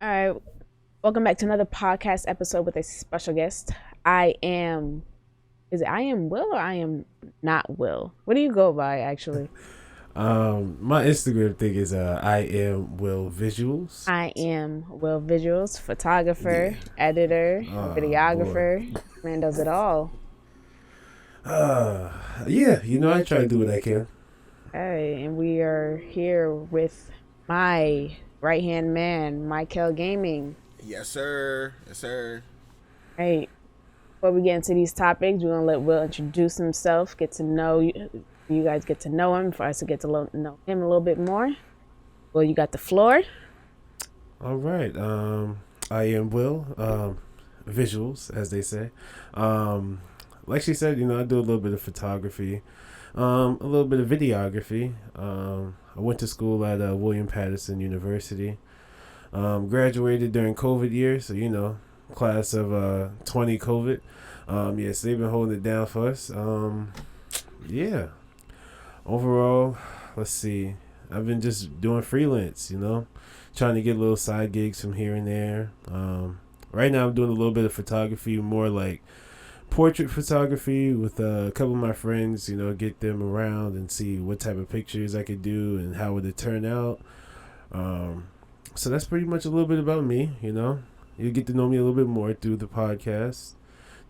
All right, welcome back to another podcast episode with a special guest. I am, is it I am Will or I am not Will? What do you go by actually? My Instagram thing is I am Will Visuals. I am Will Visuals, Yeah. photographer, editor, Oh boy. videographer. Man does it all. Uh yeah, I try to do what I can. Hey, and we are here with my right hand man, Michael Gaming. Yes, sir. Yes, sir. Hey, before we get into these topics, we're gonna let Will introduce himself, get to know you guys get to know him, for us to get to know him a little bit more. Well, you got the floor. All right. I am Will Visuals, as they say. Um like she said, I do a little bit of photography, a little bit of videography. I went to school at William Patterson University. Graduated during COVID year, so class of 20 COVID. Yes, they've been holding it down for us. Yeah. Overall, let's see. I've been just doing freelance, trying to get little side gigs from here and there. Right now, I'm doing a little bit of photography, more like portrait photography with a couple of my friends. Get them around and see what type of pictures I could do and how would it turn out. Um, so that's pretty much a little bit about me. You get to know me a little bit more through the podcast,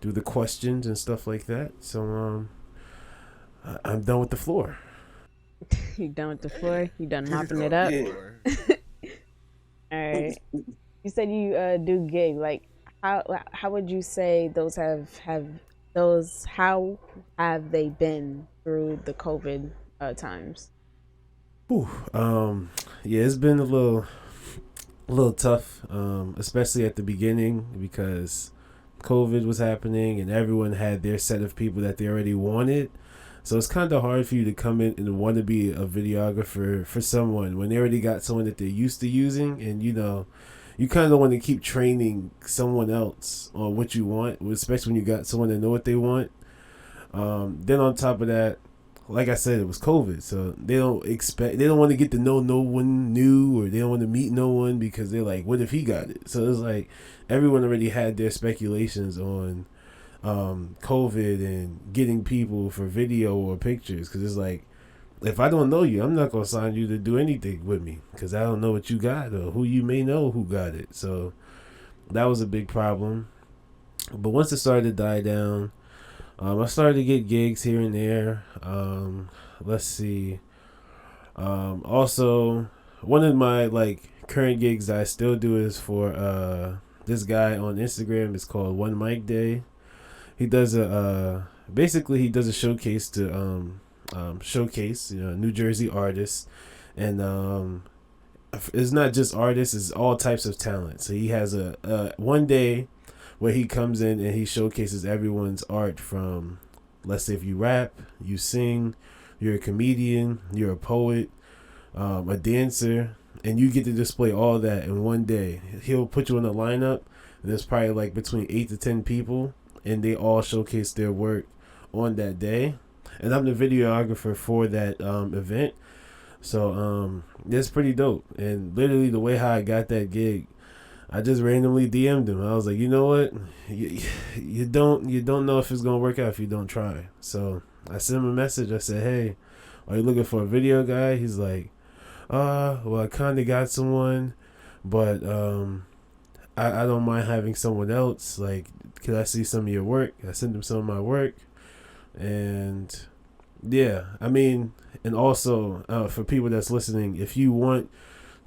through the questions and stuff like that. So I'm done with the floor. You done with the floor? You done He's mopping done it with the up? Yeah. floor. All right. You said you do gig. Like, how would you say those have those how have they been through the COVID times? Whew. Yeah, it's been a little tough, especially at the beginning because COVID was happening and everyone had their set of people that they already wanted. So it's kind of hard for you to come in and want to be a videographer for someone when they already got someone that they're used to using, and you kind of want to keep training someone else on what you want, especially when you got someone that know what they want. Then on top of that, like I said, it was COVID, so they don't want to get to know no one new, or they don't want to meet no one because they're like, what if he got it? So it's like everyone already had their speculations on COVID and getting people for video or pictures, because it's like, if I don't know you, I'm not gonna sign you to do anything with me because I don't know what you got or who you may know who got it. So that was a big problem. But once it started to die down, I started to get gigs here and there. Let's see. Also, one of my current gigs that I still do is for this guy on Instagram. It's called One Mic Day. He does basically he does a showcase to showcase New Jersey artists, and it's not just artists; it's all types of talent. So he has a one day where he comes in and he showcases everyone's art from, let's say, if you rap, you sing, you're a comedian, you're a poet, a dancer, and you get to display all that in one day. He'll put you in a lineup, and there's probably like between 8 to 10 people, and they all showcase their work on that day. And I'm the videographer for that event. So it's pretty dope. And literally the way how I got that gig, I just randomly DM'd him. I was like, you know what, you don't know if it's gonna work out if you don't try. So I sent him a message. I said, hey, are you looking for a video guy? He's like, well, I kind of got someone, but I don't mind having someone else. Like, could I see some of your work? I sent him some of my work, and yeah, I mean, and also for people that's listening, if you want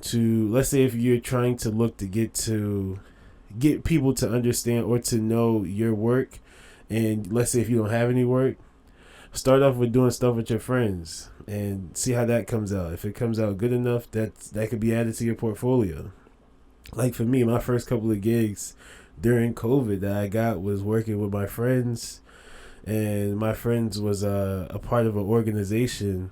to, let's say if you're trying to look to get people to understand or to know your work, and let's say if you don't have any work, start off with doing stuff with your friends and see how that comes out. If it comes out good enough, that could be added to your portfolio. Like for me, my first couple of gigs during COVID that I got was working with my friends, and my friends was a part of an organization,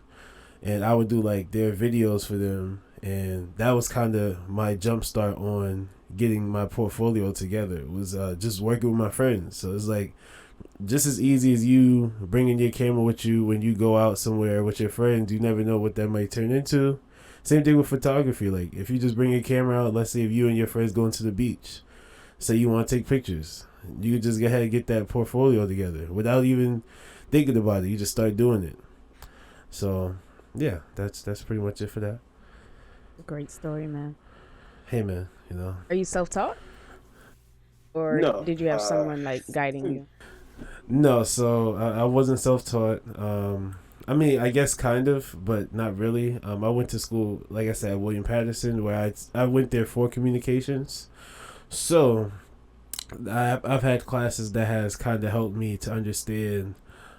and I would do like their videos for them, and that was kind of my jump start on getting my portfolio together. It was just working with my friends. So it's like just as easy as you bringing your camera with you when you go out somewhere with your friends. You never know what that might turn into. Same thing with photography. Like if you just bring your camera out, let's say if you and your friends going to the beach, say you want to take pictures, you could just go ahead and get that portfolio together without even thinking about it. You just start doing it. So yeah, that's pretty much it for that. Great story, man. Hey man, you know. Are you self-taught, or No, did you have someone like guiding you? no. So I wasn't self-taught. I mean, I guess kind of, but not really. I went to school, like I said, at William Patterson, where I went there for communications. So I've had classes that has kind of helped me to understand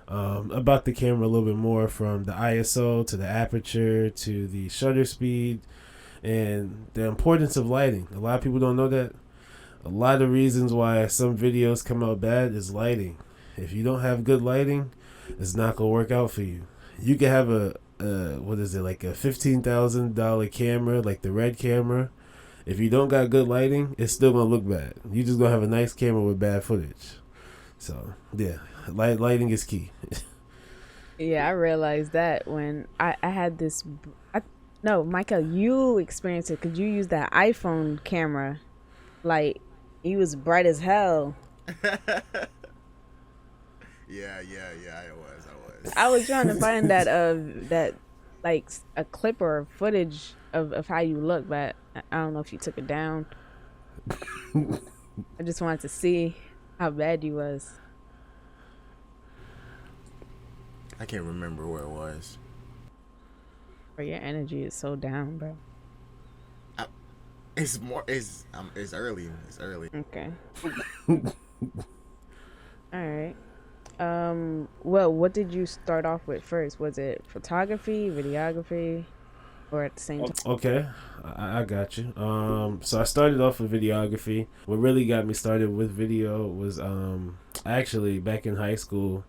about the camera a little bit more, from the ISO to the aperture to the shutter speed and the importance of lighting. A lot of people don't know that. A lot of reasons why some videos come out bad is lighting. If you don't have good lighting, it's not gonna work out for you. You can have a what is it, like a $15,000 camera, like the red camera. If you don't got good lighting, it's still gonna look bad. You just gonna have a nice camera with bad footage. So yeah, lighting is key. Yeah, I realized that when I had this. No, Michael, you experienced it because you used that iPhone camera. Like, it was bright as hell. Yeah, I was. I was trying to find that like a clip or footage of how you look, but I don't know if you took it down. I just wanted to see how bad you was. I can't remember where it was. Bro, your energy is so down, bro. It's more. It's early. It's early. Okay. All right. Well, what did you start off with first? Was it photography, videography, or at the same time? Okay, I got you. So I started off with videography. What really got me started with video was actually back in high school.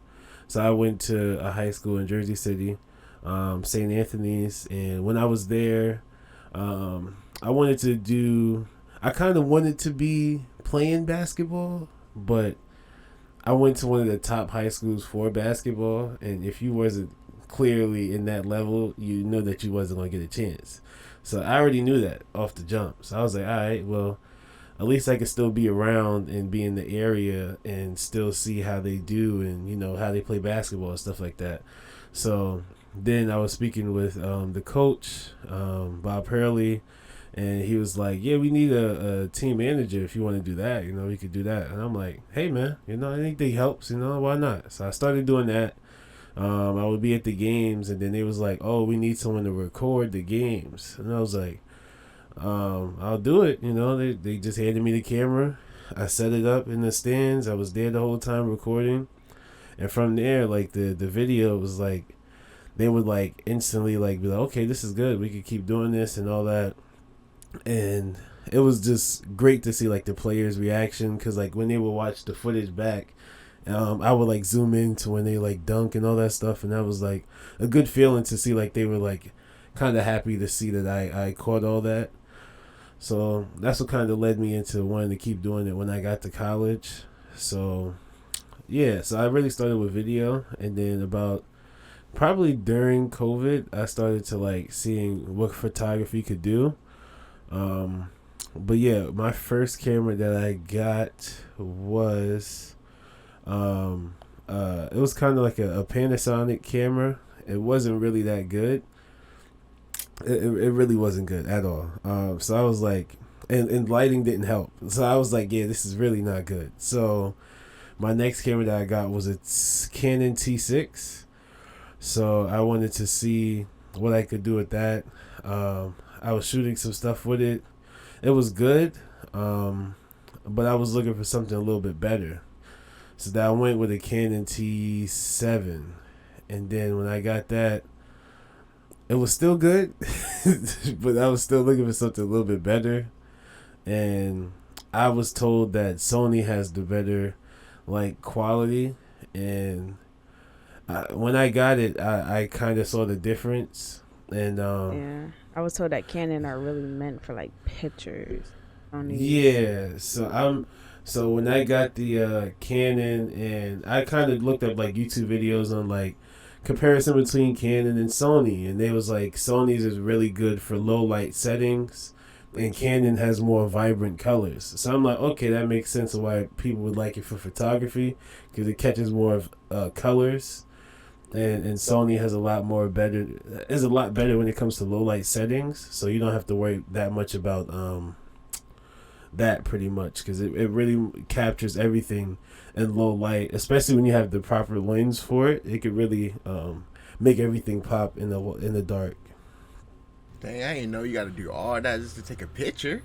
So I went to a high school in Jersey City, St. Anthony's, and when I was there, I wanted to do. I kind of wanted to be playing basketball, but I went to one of the top high schools for basketball, and if you wasn't clearly in that level, you know that you wasn't going to get a chance. So I already knew that off the jump. So I was like, all right, well, at least I could still be around and be in the area and still see how they do and, you know, how they play basketball and stuff like that. So then I was speaking with the coach, Bob Hurley, and he was like, yeah, we need a team manager if you want to do that. You know, we could do that. And I'm like, hey, man, you know, anything helps. You know, why not? So I started doing that. I would be at the games, and then they was like, oh, we need someone to record the games. And I was like, I'll do it. You know, they just handed me the camera. I set it up in the stands. I was there the whole time recording. And from there, like, the video was like, they would like instantly like be like, okay, this is good. We could keep doing this and all that. And it was just great to see like the players' reaction, because like when they would watch the footage back, I would like zoom in to when they like dunk and all that stuff, and that was like a good feeling to see like they were like kind of happy to see that I caught all that. So that's what kind of led me into wanting to keep doing it when I got to college. So yeah, so I really started with video, and then about probably during COVID, I started to like seeing what photography could do. But yeah, my first camera that I got was it was kind of like a Panasonic camera. It wasn't really that good. It really wasn't good at all. So I was like, and lighting didn't help. So I was like, yeah, this is really not good. So my next camera that I got was a Canon T6. So I wanted to see what I could do with that. I was shooting some stuff with it. It was good, but I was looking for something a little bit better. So that I went with a Canon T7. And then when I got that, it was still good, but I was still looking for something a little bit better. And I was told that Sony has the better like quality. And when I got it, I kind of saw the difference. And Yeah, I was told that Canon are really meant for like pictures. Only. yeah, so when I got the Canon, and I kind of looked up like YouTube videos on like comparison between Canon and Sony, and they was like Sony's is really good for low light settings, and Canon has more vibrant colors. So I'm like, okay, that makes sense of why people would like it for photography, because it catches more of colors, and Sony has a lot more better is a lot better when it comes to low light settings. So you don't have to worry that much about that pretty much, because it really captures everything in low light, especially when you have the proper lens for it. It could really make everything pop in the dark. Dang, I didn't know you got to do all that just to take a picture.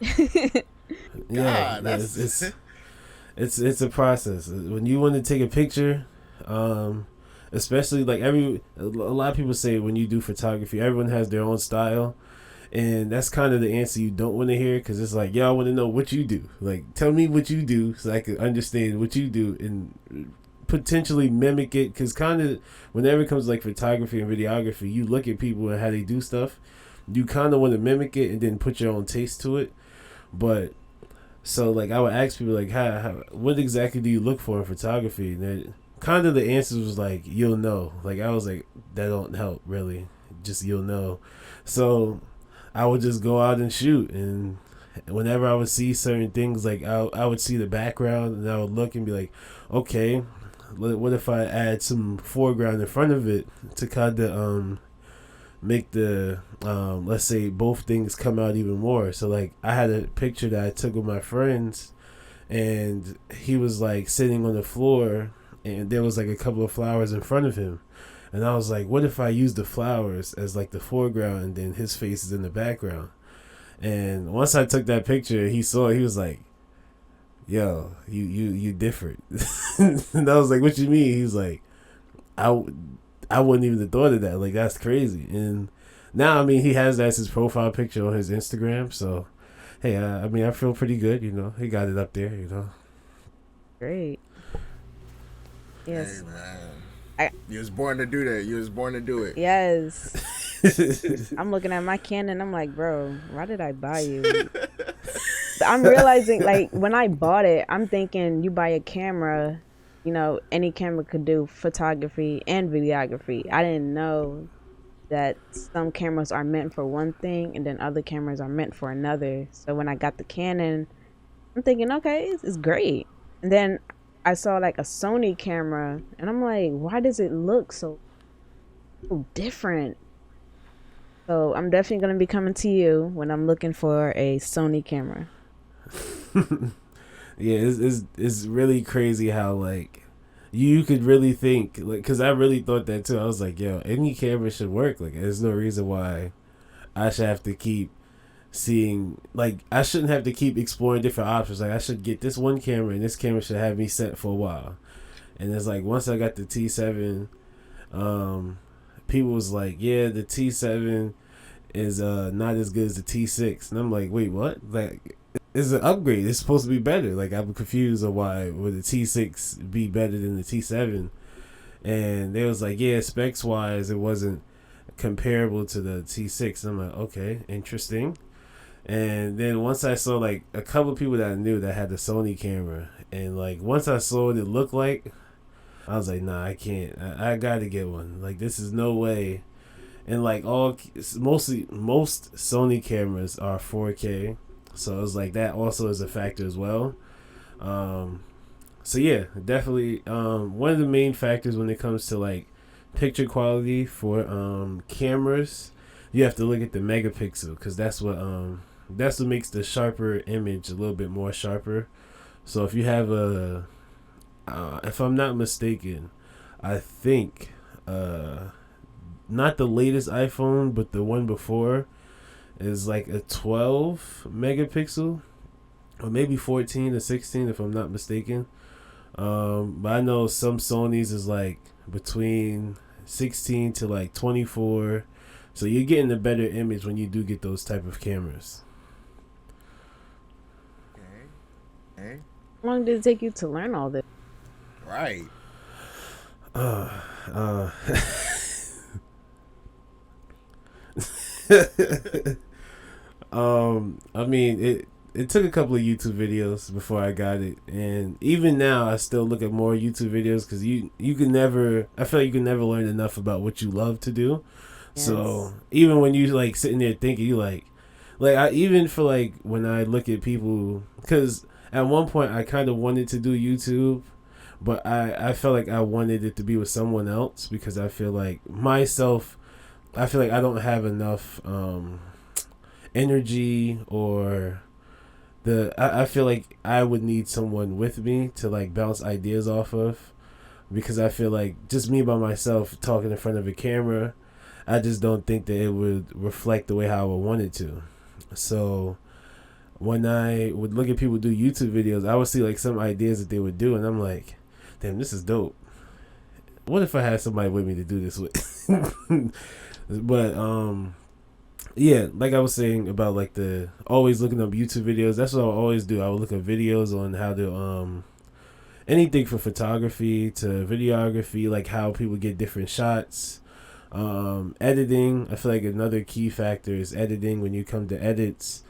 Yeah, God, that's it's a process when you want to take a picture. Especially like a lot of people say when you do photography, everyone has their own style. And that's kind of the answer you don't want to hear, because it's like, y'all want to know what you do. Like, tell me what you do so I can understand what you do and potentially mimic it. Because kind of whenever it comes to like photography and videography, you look at people and how they do stuff. You kind of want to mimic it and then put your own taste to it. But so like I would ask people like, how what exactly do you look for in photography? And kind of the answers was like, you'll know. Like I was like, that don't help really. Just you'll know. So I would just go out and shoot, and whenever I would see certain things, like I would see the background, and I would look and be like, okay, what if I add some foreground in front of it to kind of make the let's say both things come out even more. So like I had a picture that I took with my friends, and he was like sitting on the floor, and there was like a couple of flowers in front of him. And I was like, what if I use the flowers as like the foreground and then his face is in the background? And once I took that picture, he saw it, he was like, yo, you different. And I was like, what you mean? He's like, I wouldn't even have thought of that. Like, that's crazy. And now, I mean, he has that as his profile picture on his Instagram. So, hey, I mean, I feel pretty good, you know. He got it up there, you know. Great. Yes. Hey, man. You was born to do that. You was born to do it. Yes. I'm looking at my Canon. I'm like, bro, why did I buy you? But I'm realizing, like, when I bought it, I'm thinking you buy a camera, you know, any camera could do photography and videography. I didn't know that some cameras are meant for one thing and then other cameras are meant for another. So when I got the Canon, I'm thinking, okay, it's great. And then I saw like a Sony camera, and I'm like, why does it look so different? So I'm definitely going to be coming to you when I'm looking for a Sony camera. Yeah, it's really crazy how like you could really think, like, because I really thought that too. I was like, yo, any camera should work. Like, there's no reason why I should have to keep seeing, like, I shouldn't have to keep exploring different options. Like, I should get this one camera, and this camera should have me set for a while. And it's like, once I got the T7, people was like, yeah, the T7 is not as good as the T6. And I'm like, wait, what? Like, it's an upgrade. It's supposed to be better. Like, I'm confused on why would the T6 be better than the T7. And they was like, yeah, specs wise, it wasn't comparable to the T6. And I'm like, okay, interesting. And then once I saw like a couple of people that I knew that had the Sony camera, and like once I saw what it looked like, I was like, nah, I can't. I gotta get one. Like, this is no way. And like most Sony cameras are 4K, so it was like that also is a factor as well. So yeah, definitely one of the main factors when it comes to like picture quality for cameras, you have to look at the megapixel, because that's what makes the sharper image a little bit more sharper. So if you have a if I'm not mistaken, I think not the latest iPhone, but the one before is like a 12 megapixel, or maybe 14 or 16 if I'm not mistaken. But I know some Sony's is like between 16 to like 24, so you're getting a better image when you do get those type of cameras. Okay. How long did it take you to learn all this? Right. I mean, it took a couple of YouTube videos before I got it, and even now I still look at more YouTube videos because you can never. I feel like you can never learn enough about what you love to do. Yes. So even when you like sitting there thinking, you like I even for like when I look at people, because at one point I kind of wanted to do YouTube, but I felt like I wanted it to be with someone else because I feel like myself, I feel like I don't have enough energy or I feel like I would need someone with me to like bounce ideas off of, because I feel like just me by myself talking in front of a camera, I just don't think that it would reflect the way how I would want it to. So when I would look at people do YouTube videos, I would see like some ideas that they would do, and I'm like, damn, this is dope. What if I had somebody with me to do this with? But yeah, like I was saying about like the always looking up YouTube videos. That's what I always do. I would look at videos on how to anything from photography to videography, like how people get different shots. Editing, I feel like another key factor is editing. When you come to edits,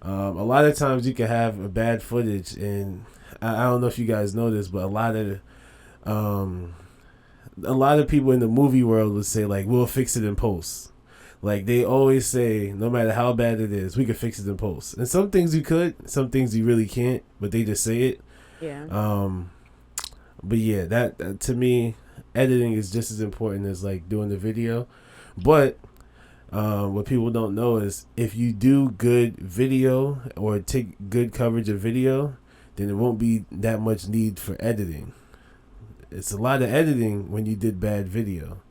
a lot of times you can have a bad footage, and I don't know if you guys know this, but a lot of people in the movie world would say like, we'll fix it in post. Like they always say, no matter how bad it is, we could fix it in post. And some things you could, some things you really can't, but they just say it. Yeah. But yeah, that to me, editing is just as important as like doing the video. But what people don't know is if you do good video or take good coverage of video, then it won't be that much need for editing. It's a lot of editing when you did bad video.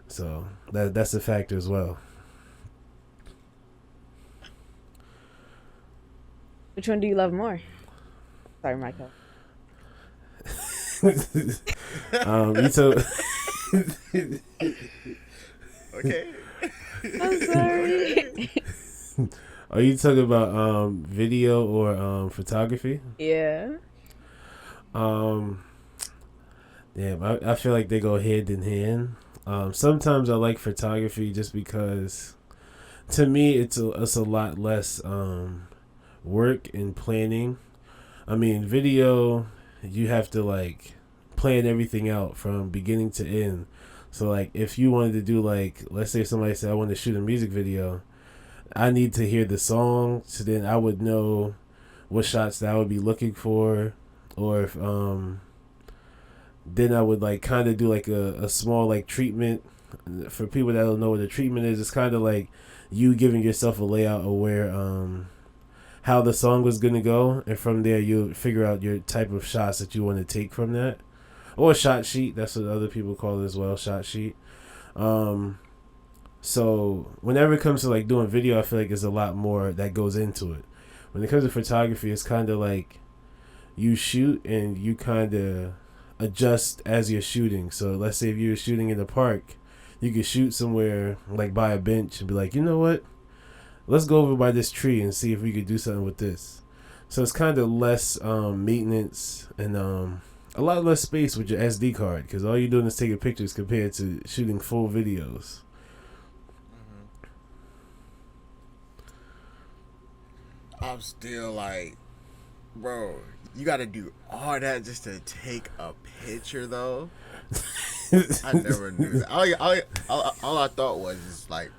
So that's a factor as well. Which one do you love more? Sorry, Michael. You told. Okay. I'm sorry. Are you talking about video or photography? Yeah. Damn, I feel like they go hand in hand. Sometimes I like photography just because, to me, it's a lot less work and planning. I mean, video, you have to like plan everything out from beginning to end. So like, if you wanted to do like, let's say somebody said I want to shoot a music video, I need to hear the song, so then I would know what shots that I would be looking for, or if then I would like kind of do like a small like treatment. For people that don't know what a treatment is, it's kind of like you giving yourself a layout of where how the song was gonna go, and from there you figure out your type of shots that you want to take from that, or a shot sheet. That's what other people call it as well, shot sheet. So whenever it comes to like doing video, I feel like there's a lot more that goes into it. When it comes to photography, it's kind of like you shoot and you kind of adjust as you're shooting. So let's say if you're shooting in a park, you could shoot somewhere like by a bench and be like, you know what, let's go over by this tree and see if we could do something with this. So it's kind of less maintenance and a lot less space with your SD card, because all you're doing is taking pictures compared to shooting full videos. I'm still like, bro, you gotta do all that just to take a picture, though. I never knew that. All I thought was just like,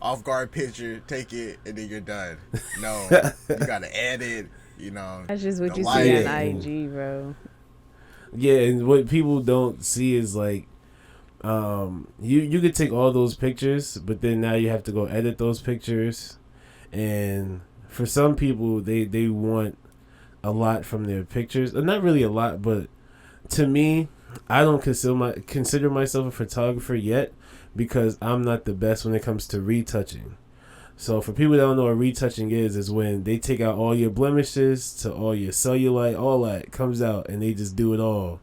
off guard picture, take it, and then you're done. No, you gotta edit. That's just what the you lighting. see on IG, bro. Yeah, and what people don't see is like, you could take all those pictures, but then now you have to go edit those pictures, and for some people they want a lot from their pictures. Not really a lot, but to me, I don't consider myself a photographer yet, because I'm not the best when it comes to retouching. So for people that don't know what retouching is when they take out all your blemishes to all your cellulite, all that comes out and they just do it all.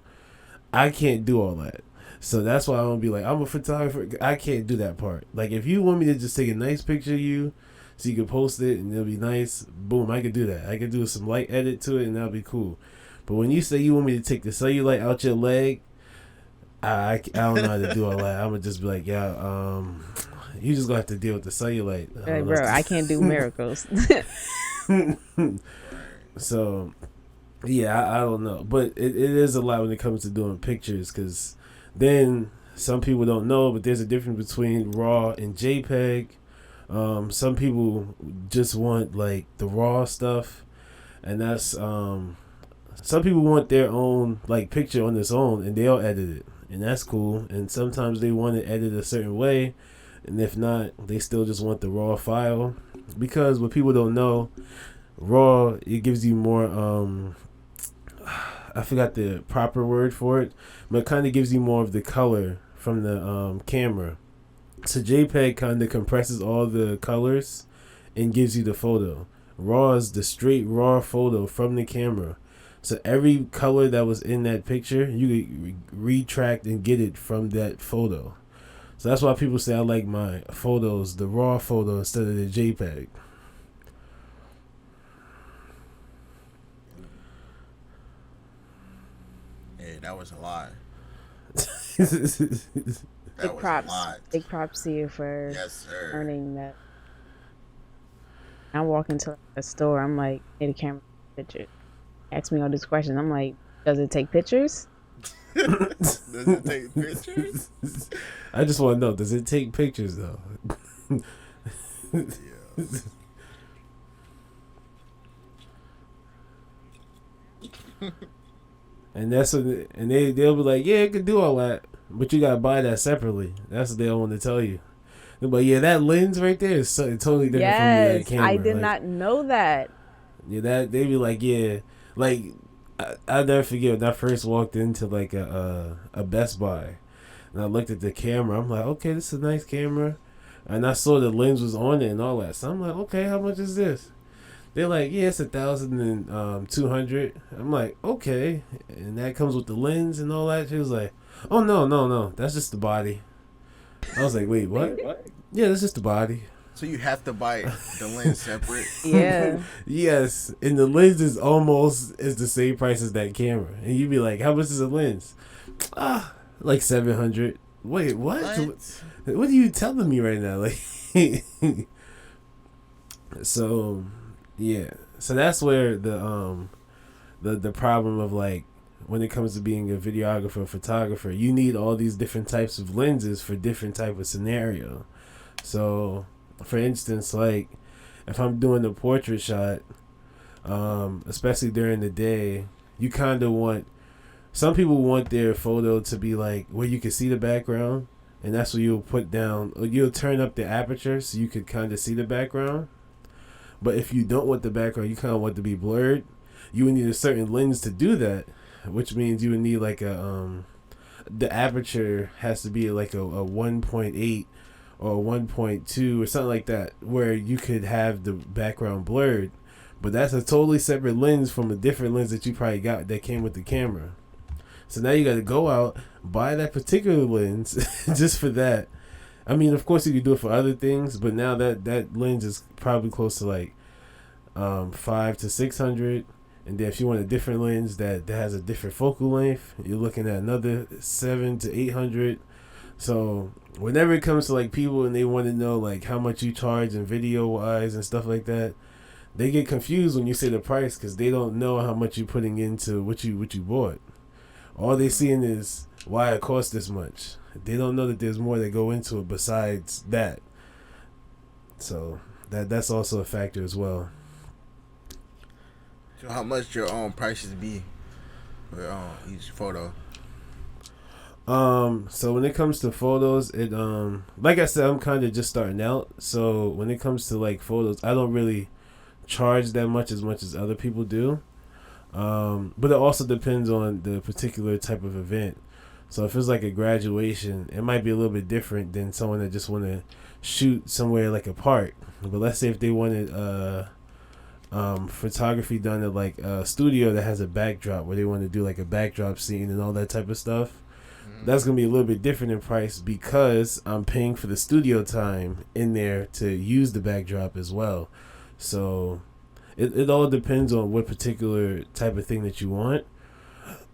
I can't do all that. So that's why I don't be like, I'm a photographer. I can't do that part. Like, if you want me to just take a nice picture of you so you can post it and it'll be nice, boom, I could do that. I could do some light edit to it and that'll be cool. But when you say you want me to take the cellulite out your leg, I don't know how to do all that. I'm gonna just be like, yeah, you just gonna have to deal with the cellulite. Hey, bro, I can't do miracles. So yeah, I don't know, but it is a lot when it comes to doing pictures, because then some people don't know, but there's a difference between RAW and JPEG. Some people just want like the raw stuff, and that's some people want their own like picture on its own, and they'll edit it, and that's cool. And sometimes they want it edited a certain way, and if not, they still just want the raw file, because what people don't know, raw, it gives you more I forgot the proper word for it, but it kind of gives you more of the color from the camera. So JPEG kind of compresses all the colors and gives you the photo. RAW is the straight raw photo from the camera. So every color that was in that picture, you could retract and get it from that photo. So that's why people say I like my photos, the raw photo instead of the JPEG. Hey, that was a lot. That Big was a props. lot. Big props to you for Yes, sir. earning that. I walk into a store, I'm like, hey, the camera picture. Ask me all these questions. I'm like, does it take pictures? Does it take pictures? I just want to know, does it take pictures though? Yeah. And that's what, and they'll be like, yeah, it can do all that, but you gotta buy that separately. That's what they don't want to tell you. But yeah, that lens right there is totally different from that Yes, camera. I did like, not know that. Yeah, that they be like, yeah, like I'll never forget when I first walked into like a Best Buy, and I looked at the camera. I'm like, okay, this is a nice camera, and I saw the lens was on it and all that. So I'm like, okay, how much is this? They're like, yeah, it's 1,200. I'm like, okay, and that comes with the lens and all that. She was like, oh no, that's just the body. I was like, wait, what? Yeah, that's just the body. So you have to buy the lens separate. Yeah. Yes, and the lens is almost is the same price as that camera, and you'd be like, how much is a lens? Like 700. Wait, what? What are you telling me right now? Like, so yeah, so that's where the problem of like when it comes to being a videographer or photographer, you need all these different types of lenses for different type of scenario. So for instance, like if I'm doing a portrait shot, especially during the day, you kind of want, some people want their photo to be like where you can see the background, and that's what you'll put down, or you'll turn up the aperture so you could kind of see the background. But if you don't want the background, you kind of want it to be blurred, you would need a certain lens to do that, which means you would need like the aperture has to be like a 1.8 or 1.2 or something like that, where you could have the background blurred. But that's a totally separate lens from a different lens that you probably got that came with the camera. So now you got to go out, buy that particular lens just for that. I mean, of course you could do it for other things, but now that lens is probably close to like 500 to 600. And then if you want a different lens that has a different focal length, you're looking at another 700 to 800. So whenever it comes to like people and they want to know like how much you charge and video wise and stuff like that, they get confused when you say the price, because they don't know how much you're putting into what you bought. All they seeing is why it costs this much. They don't know that there's more that go into it besides that. So that's also a factor as well. So how much your prices be for each photo? So when it comes to photos, it like I said, I'm kind of just starting out. So when it comes to like photos, I don't really charge that much as other people do. But it also depends on the particular type of event. So if it's like a graduation, it might be a little bit different than someone that just want to shoot somewhere like a park. But let's say if they wanted photography done at like a studio that has a backdrop, where they want to do like a backdrop scene and all that type of stuff, that's going to be a little bit different in price, because I'm paying for the studio time in there to use the backdrop as well. So it all depends on what particular type of thing that you want.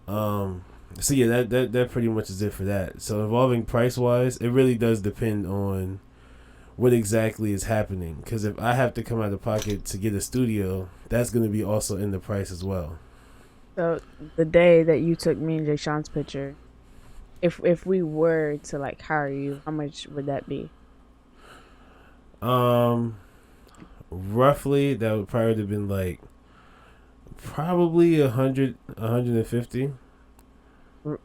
So yeah, that pretty much is it for that. So involving price wise, it really does depend on what exactly is happening. Because if I have to come out of pocket to get a studio, that's going to be also in the price as well. So the day that you took me and Jay Sean's picture, if we were to like hire you, how much would that be? Roughly, that would probably have been like probably 150. We're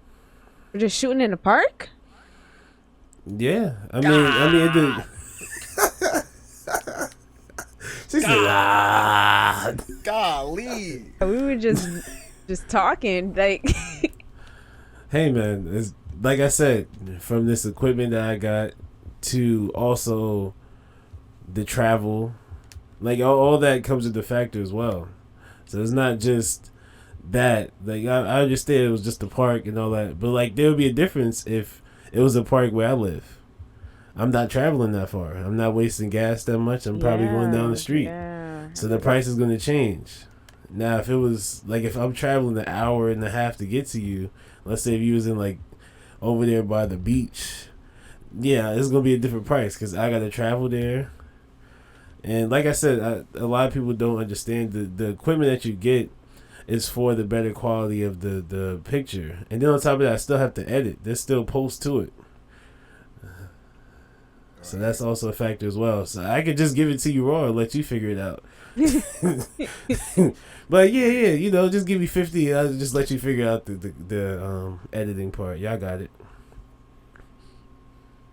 just shooting in the park? Yeah, I mean, it did. She said, "Ah." Golly. We were just talking like Hey man, it's like I said, from this equipment that I got to also the travel, like all that comes into factor as well. So it's not just that. Like I understand it was just a park and all that, but like there would be a difference if it was a park where I live. I'm not traveling that far. I'm not wasting gas that much. I'm probably going down the street. Yeah. So the price is going to change. Now, if it was like if I'm traveling an hour and a half to get to you, let's say if you was in like over there by the beach, yeah, it's gonna be a different price because I gotta travel there. And like I said, a lot of people don't understand the equipment that you get is for the better quality of the picture. And then on top of that, I still have to edit. There's still post to it. So that's also a factor as well. So I could just give it to you raw and let you figure it out. But yeah, just give me 50. I'll just let you figure out the editing part. Y'all got it.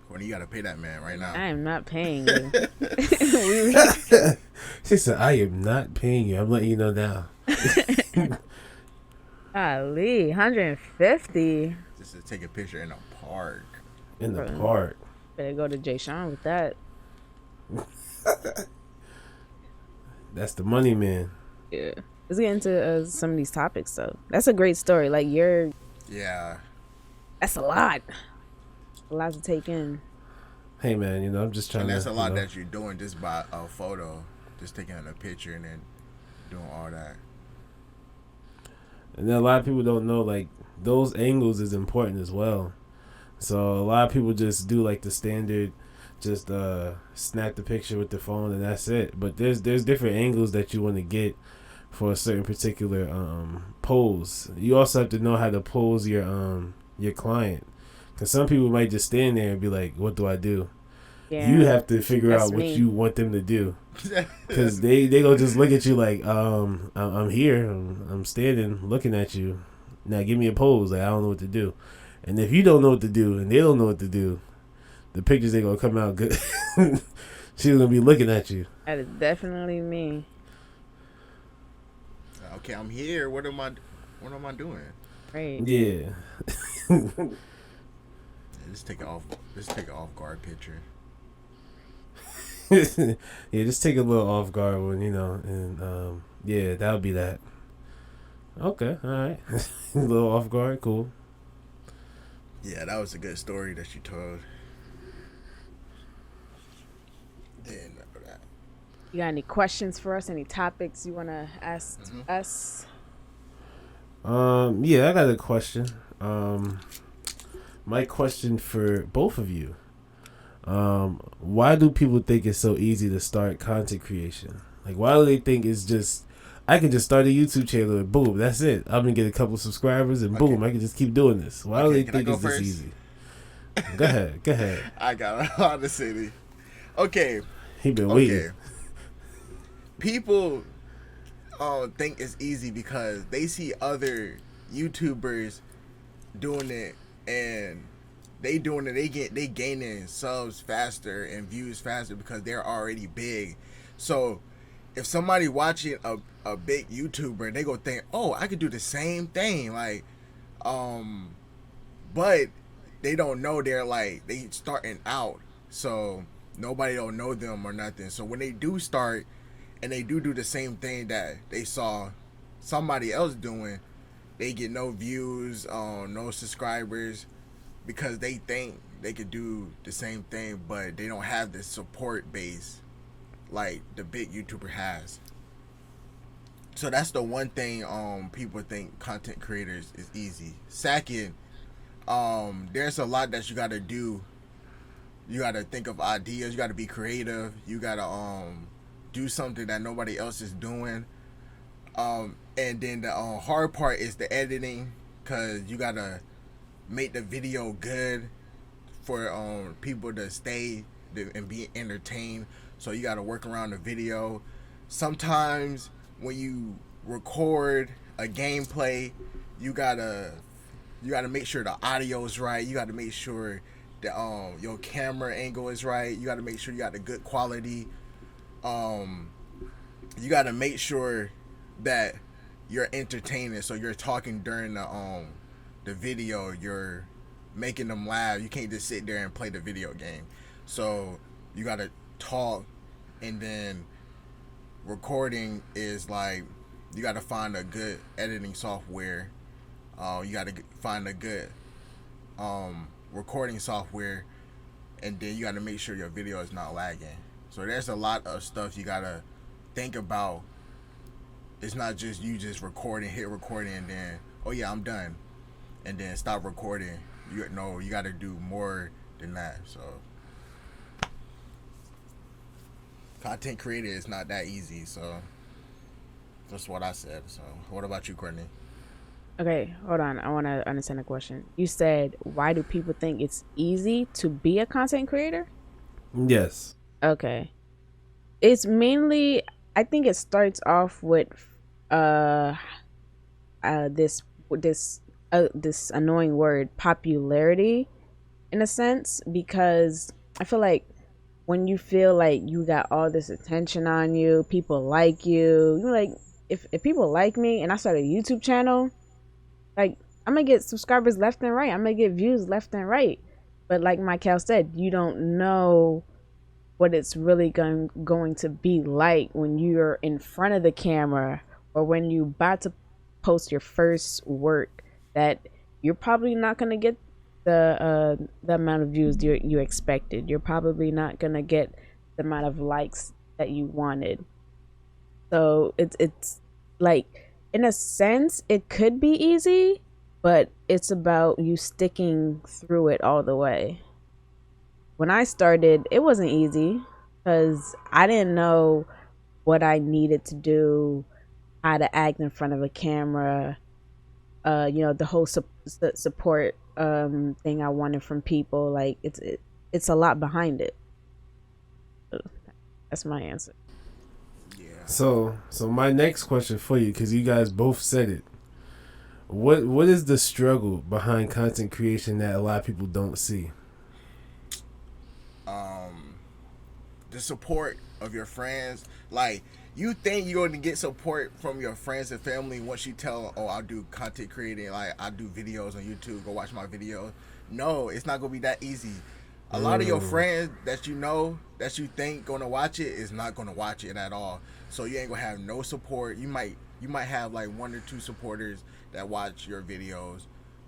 Courtney, you gotta pay that man right now. I am not paying you. She said, "I am not paying you. I'm letting you know now." Ali, 150. Just to take a picture in a park. In the park. Better go to Jay Sean with that. That's the money, man. Yeah. Let's get into some of these topics, though. That's a great story. Like, Yeah. that's a lot. A lot to take in. Hey, man, I'm just trying And that's to... a lot that you're doing just by a photo. Just taking a picture and then doing all that. And then a lot of people don't know, like, those angles is important as well. So a lot of people just do, like, the standard, just snap the picture with the phone and that's it. But there's different angles that you want to get for a certain particular pose. You also have to know how to pose your client. Because some people might just stand there and be like, what do I do? Yeah, you have to figure out what you want them to do. Because they gonna just look at you like, I'm here, I'm standing looking at you. Now give me a pose. Like, I don't know what to do. And if you don't know what to do and they don't know what to do, the pictures ain't gonna come out good. She's gonna be looking at you. That is definitely me. Okay, I'm here. What am I doing? Right. Yeah. Just take an off guard picture. Yeah, just take a little off guard one, and yeah, that'll be that. Okay, all right. A little off guard, cool. Yeah, that was a good story that you told. Didn't know that. You got any questions for us? Any topics you want to ask us? Yeah, I got a question. My question for both of you. Why do people think it's so easy to start content creation? Like, why do they think it's just, I can just start a YouTube channel and boom, that's it. I'm gonna get a couple subscribers and boom, I can just keep doing this. Why do they think it's this easy? Go ahead. I got a lot to say. Okay. He been waiting. People think it's easy because they see other YouTubers doing it and they gaining subs faster and views faster because they're already big. So if somebody watching a big YouTuber, they go think, oh, I could do the same thing, like, but they don't know they starting out, so nobody don't know them or nothing. So when they do start and they do the same thing that they saw somebody else doing, they get no views, no subscribers, because they think they could do the same thing, but they don't have the support base like the big YouTuber has. So that's the one thing people think content creators is easy. Second, there's a lot that you got to do You gotta think of ideas. You gotta be creative. You gotta do something that nobody else is doing. And then the hard part is the editing, cause you gotta make the video good for people to stay and be entertained. So you gotta work around the video. Sometimes when you record a gameplay, you gotta make sure the audio is right. You gotta make sure that your camera angle is right. You gotta make sure you got the good quality. You gotta make sure that you're entertaining. So you're talking during the video. You're making them laugh. You can't just sit there and play the video game. So you gotta talk, and then recording is like you gotta find a good editing software. You gotta find a good recording software, and then you gotta make sure your video is not lagging. So there's a lot of stuff you gotta think about. It's not just you just recording, hit recording, and then oh yeah, I'm done, and then stop recording. You know, you gotta do more than that. So content creator is not that easy. So that's what I said. So what about you, Courtney? Okay, hold on. I want to understand the question. You said, why do people think it's easy to be a content creator? Yes. Okay. It's mainly, I think it starts off with uh, this annoying word, popularity, in a sense, because I feel like when you feel like you got all this attention on you, people like you, you're like, if people like me and I start a YouTube channel, like, I'm gonna get subscribers left and right. I'm gonna get views left and right. But like Michael said, you don't know what it's really going to be like when you're in front of the camera, or when you about to post your first work, that you're probably not gonna get the amount of views you expected. You're probably not gonna get the amount of likes that you wanted. So it's like, in a sense, it could be easy, but it's about you sticking through it all the way. When I started, it wasn't easy because I didn't know what I needed to do, how to act in front of a camera, the whole support thing I wanted from people. Like, it's a lot behind it. So that's my answer. So my next question for you, because you guys both said it, what is the struggle behind content creation that a lot of people don't see? The support of your friends. Like, you think you're going to get support from your friends and family once you tell, oh, I'll do content creating, like I do videos on YouTube, go watch my videos. No, it's not going to be that easy. A lot of your friends that you know, that you think going to watch it, is not going to watch it at all. So you ain't going to have no support. You might have like one or two supporters that watch your videos,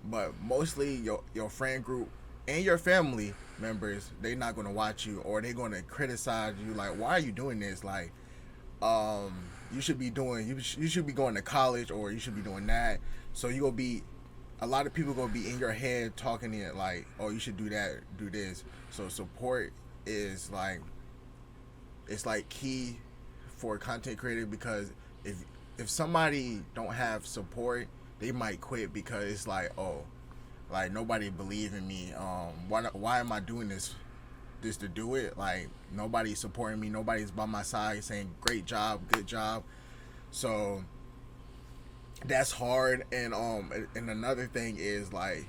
but mostly your friend group and your family members, they're not going to watch you, or they're going to criticize you, like, why are you doing this? Like, you should be going to college, or you should be doing that. So you gonna be, a lot of people gonna be in your head talking it like, oh, you should do that, do this. So support is like, it's like key for a content creator, because if somebody don't have support, they might quit, because it's like, oh, like, nobody believe in me. Why am I doing this to do it? Like, nobody's supporting me. Nobody's by my side saying great job, good job. So that's hard. And another thing is, like,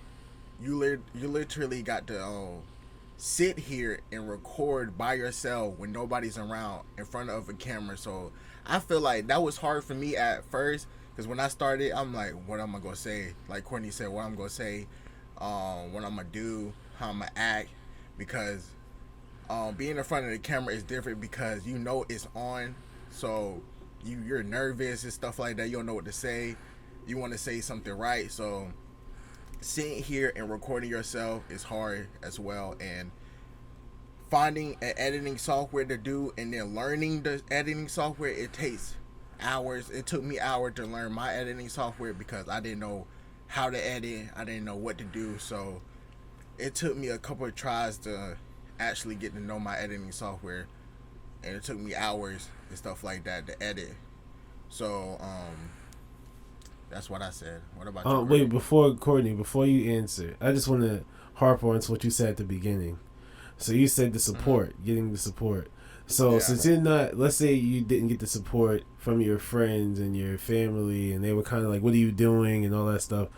you literally got to sit here and record by yourself when nobody's around in front of a camera. So I feel like that was hard for me at first, because when I started, I'm like, what am I gonna say? Like Courtney said, what I'm gonna say, what I'm gonna do, how I'm gonna act, because being in front of the camera is different, because you know it's on, so you're nervous and stuff like that. You don't know what to say. You want to say something right, so sitting here and recording yourself is hard as well. And finding an editing software to do, and then learning the editing software, it takes hours. It took me hours to learn my editing software, because I didn't know how to edit. I didn't know what to do. So it took me a couple of tries to actually get to know my editing software, and it took me hours and stuff like that to edit. So that's what I said. What about you, Wait, Courtney? before you answer, I just want to harp on to what you said at the beginning. So you said the support, getting the support. So Yeah. since you're not, let's say you didn't get the support from your friends and your family, and they were kind of like, "What are you doing?" and all that stuff.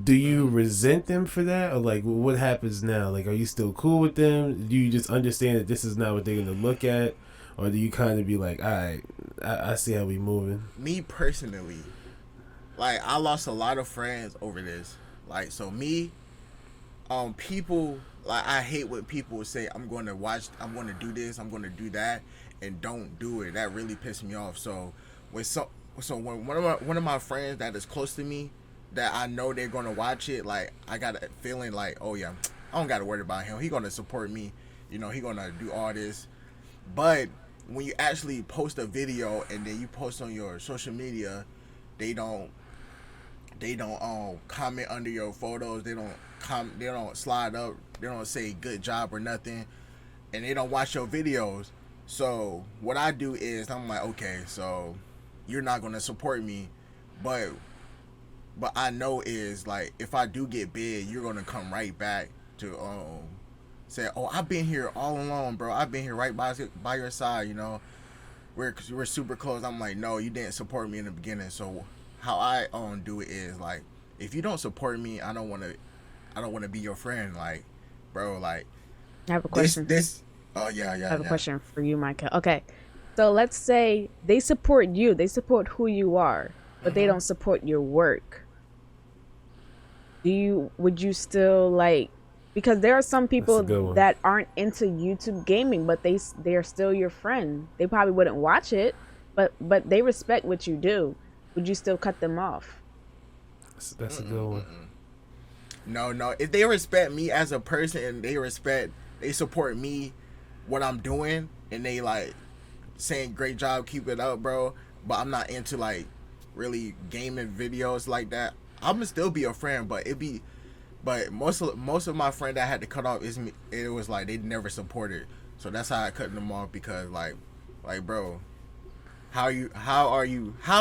Do you resent them for that, or like, what happens now? Like, are you still cool with them? Do you just understand that this is not what they're gonna look at, or do you kind of be like, "All right, I see how we moving." Me personally, like I lost a lot of friends over this. Like so me, people like I hate when people say I'm going to watch, I'm going to do this, I'm going to do that, and don't do it. That really pissed me off. So when when one of my friends that is close to me, that I know they're going to watch it, like I got a feeling like, oh yeah, I don't got to worry about him. He going to support me. You know, he going to do all this. But when you actually post a video and then you post on your social media, they don't comment under your photos. They don't slide up. They don't say good job or nothing, and they don't watch your videos. So what I do is I'm like, okay, so you're not gonna support me, but I know is like if I do get big, you're gonna come right back to say, oh, I've been here all along, bro. I've been here right by your side. You know, we're super close. I'm like, no, you didn't support me in the beginning. So how I do it is like, if you don't support me, I don't want to be your friend. Like, bro, like I have a this question. this. Oh I yeah have a yeah. question for you, Micah. Okay. So let's say they support you, they support who you are, but they Mhm. don't support your work. Would you still like, because there are some That's a people good one. that aren't into YouTube gaming, but they are still your friend. They probably wouldn't watch it, but they respect what you do. Would you still cut them off? That's a good one. No, no. If they respect me as a person and they support me, what I'm doing, and they like saying great job, keep it up, bro. But I'm not into like really gaming videos like that. I'm gonna still be a friend, but but most of my friend that I had to cut off is me. It was like they never supported, so that's how I cut them off because like bro, how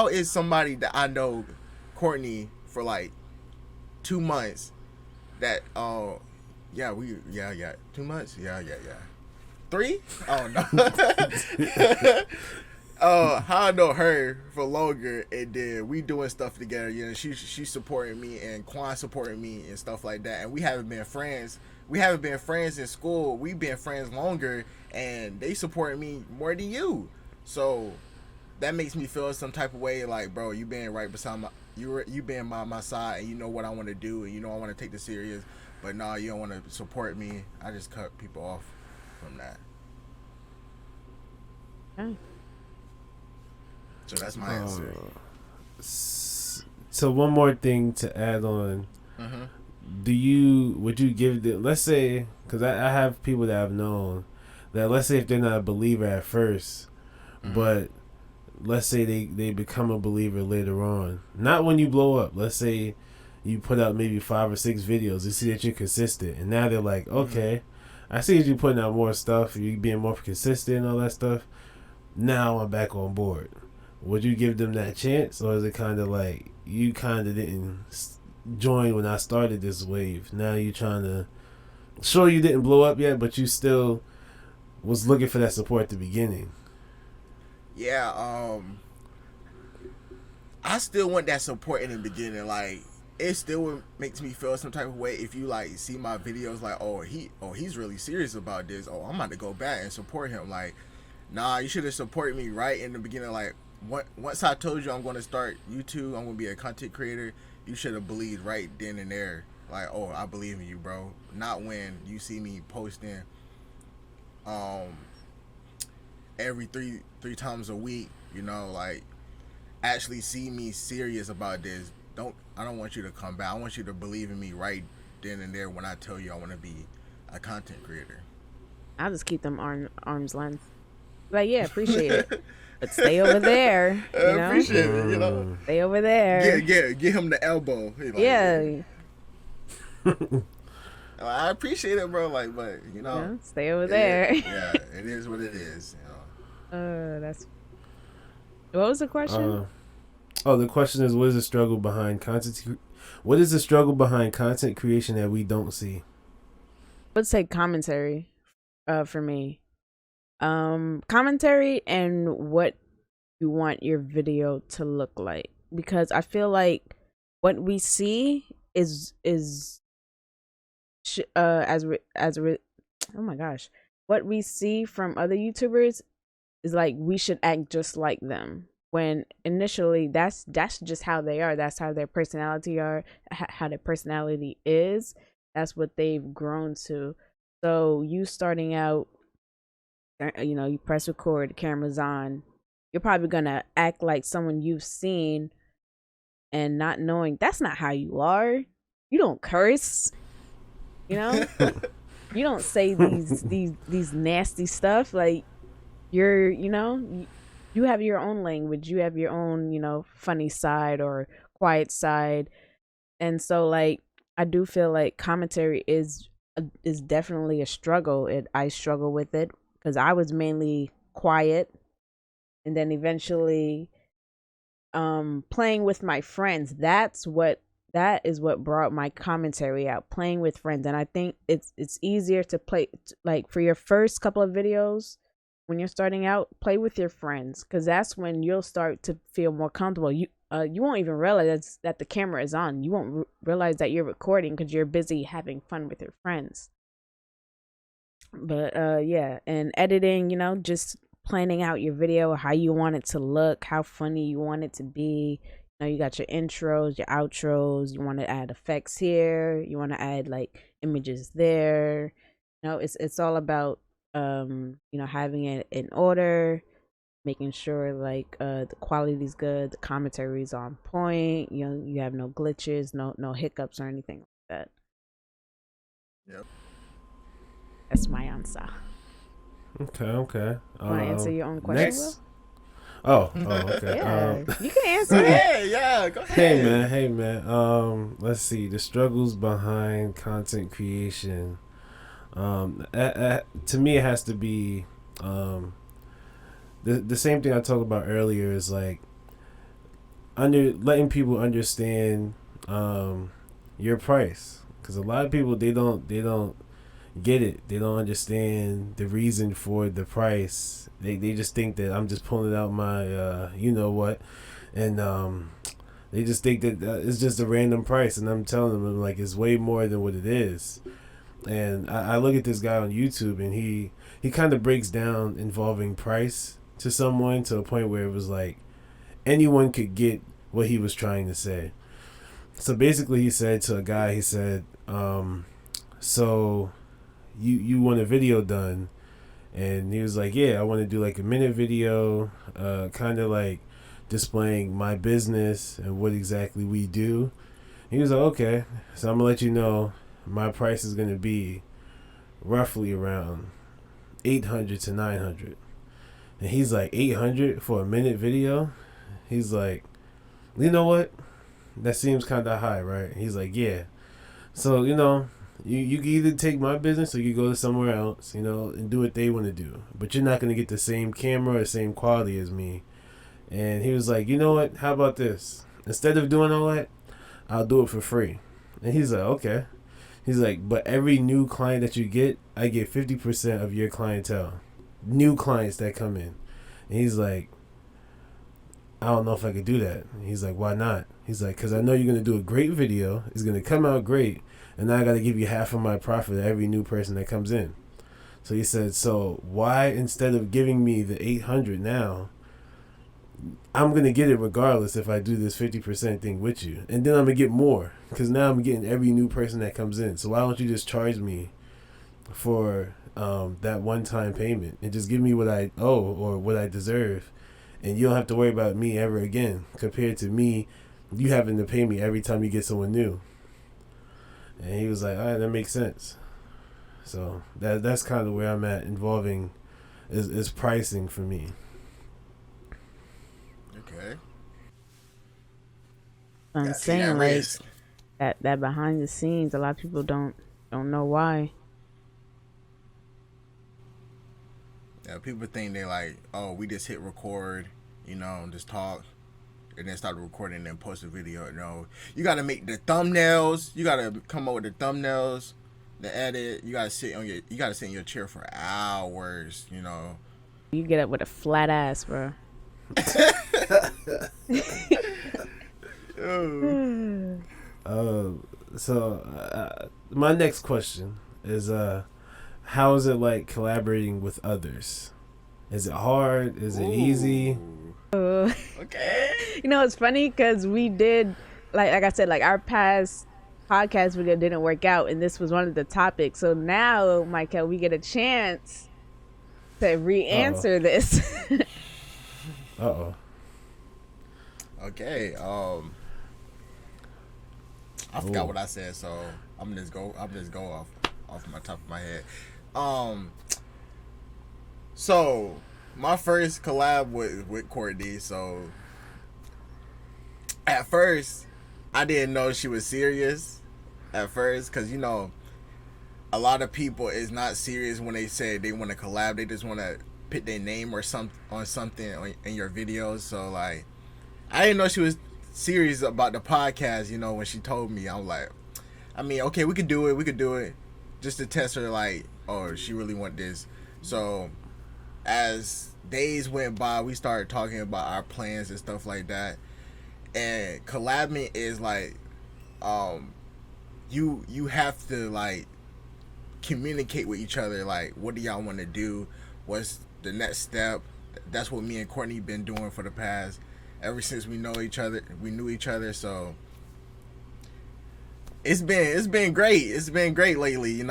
is somebody that I know, Courtney, for like 2 months that yeah, 2 months, yeah, 3, oh no. How I know her for longer, and then we doing stuff together. You know, she supporting me, and Quan supporting me, and stuff like that. And we haven't been friends. We haven't been friends in school. We've been friends longer, and they supporting me more than you. So that makes me feel some type of way. Like, bro, you been right beside my, you been by my side, and you know what I want to do, and you know I want to take this serious. But no, you don't want to support me. I just cut people off from that. Okay. So that's my answer. So one more thing to add on. Mm-hmm. Would you give the, let's say, because I have people that I've known that, let's say if they're not a believer at 1st, but let's say they become a believer later on. Not when you blow up. Let's say you put out maybe 5 or 6 videos. They see that you're consistent, and now they're like, okay, I see that you're putting out more stuff. You being more consistent and all that stuff. Now I'm back on board. Would you give them that chance, or is it kind of like you kind of didn't join when I started this wave? Now you trying to, sure, you didn't blow up yet, but you still was looking for that support at the beginning. Yeah, I still want that support in the beginning. Like, it still makes me feel some type of way if you like see my videos like, he's really serious about this. Oh, I'm about to go back and support him. Like, nah, you should have supported me right in the beginning. Like, once I told you I'm going to start YouTube, I'm going to be a content creator, you should have believed right then and there. Like, oh, I believe in you, bro. Not when you see me posting every three times a week, you know, like actually see me serious about this. I don't want you to come back. I want you to believe in me right then and there when I tell you I want to be a content creator. I'll just keep them arm's length. Like, yeah, appreciate it. But stay over there, you know? Appreciate it, you know. Stay over there. Get him the elbow. Like, Yeah. I appreciate it, bro. Like, but Stay over there. yeah, it is what it is. That's what was the question? Oh, the question is, what is the struggle behind content? What is the struggle behind content creation that we don't see? I would say commentary, for me. Commentary and what you want your video to look like, because I feel like what we see is oh my gosh, what we see from other YouTubers is like we should act just like them, when initially that's just how they are, that's how their personality are, how their personality is, that's what they've grown to. So you starting out, you press record, the camera's on, you're probably gonna act like someone you've seen, and not knowing that's not how you are. You don't curse, you know. You don't say these nasty stuff. Like, you have your own language, you have your own, funny side or quiet side. And so, like, I do feel like commentary is definitely a struggle. I struggle with it because I was mainly quiet, and then eventually playing with my friends. That is what brought my commentary out, playing with friends. And I think it's easier to play, like, for your first couple of videos when you're starting out, play with your friends, because that's when you'll start to feel more comfortable. You won't even realize that the camera is on. You won't realize that you're recording because you're busy having fun with your friends. But yeah, and editing, just planning out your video, how you want it to look, how funny you want it to be. You got your intros, your outros, you want to add effects here, you want to add like images there. It's all about having it in order, making sure like the quality is good, the commentary is on point, you have no glitches, no hiccups or anything like that. Yep. That's my answer. Okay. Want to answer your own question, Next. Will? Okay. Yeah, you can answer it. Hey, yeah, go ahead. Hey man. Let's see the struggles behind content creation. To me, it has to be the same thing I talked about earlier. Is like letting people understand your price, because a lot of people they don't get it. They don't understand the reason for the price. They just think that I'm just pulling out my you know what, and they just think that it's just a random price, and I'm telling them like it's way more than what it is. And I look at this guy on YouTube, and he kind of breaks down involving price to someone to a point where it was like anyone could get what he was trying to say. So basically, he said to a guy, he said, so you want a video done? And he was like, yeah, I want to do like a minute video, kind of like displaying my business and what exactly we do. He was like, okay, so I'm gonna let you know my price is gonna be roughly around 800 to 900. And he's like, 800 for a minute video? He's like, you know what? That seems kind of high, right? He's like, yeah. So, you can either take my business or you go to somewhere else, and do what they want to do. But you're not going to get the same camera or the same quality as me. And he was like, you know what? How about this? Instead of doing all that, I'll do it for free. And he's like, okay. He's like, but every new client that you get, I get 50% of your clientele. New clients that come in. And he's like, I don't know if I could do that. And he's like, why not? He's like, because I know you're going to do a great video. It's going to come out great. And now I got to give you half of my profit to every new person that comes in. So he said, so why, instead of giving me the 800 now, I'm going to get it regardless if I do this 50% thing with you. And then I'm going to get more, because now I'm getting every new person that comes in. So why don't you just charge me for that one-time payment and just give me what I owe or what I deserve, and you don't have to worry about me ever again, compared to me, you having to pay me every time you get someone new. And he was like, all right, that makes sense. So that's kind of where I'm at involving is pricing for me. Okay. I'm saying, like, that behind the scenes, a lot of people don't Don't know why. Yeah, people think they like, oh, we just hit record, and just talk, and then start recording and then post a video. No, you got to make the thumbnails. You got to come up with the thumbnails, the edit. You got to sit in your chair for hours. You get up with a flat ass, bro. My next question is, how is it like collaborating with others? Is it hard? Is it easy? Okay. It's funny because we did, like I said, like our past podcast video didn't work out, and this was one of the topics. So now, Michael, we get a chance to re-answer this. Okay. I forgot what I said, so I'm just go off my top of my head. So my first collab with Courtney. So at first, I didn't know she was serious. At first, because a lot of people is not serious when they say they want to collab. They just want to put their name or something in your videos. So like, I didn't know she was serious about the podcast. When she told me, I'm like, I mean, okay, we could do it, just to test her. Like, oh, she really want this. So as days went by, we started talking about our plans and stuff like that. And collabing is like, you have to like communicate with each other. Like, what do y'all want to do? What's the next step? That's what me and Courtney been doing for the past, ever since we knew each other. So it's been great. It's been great lately,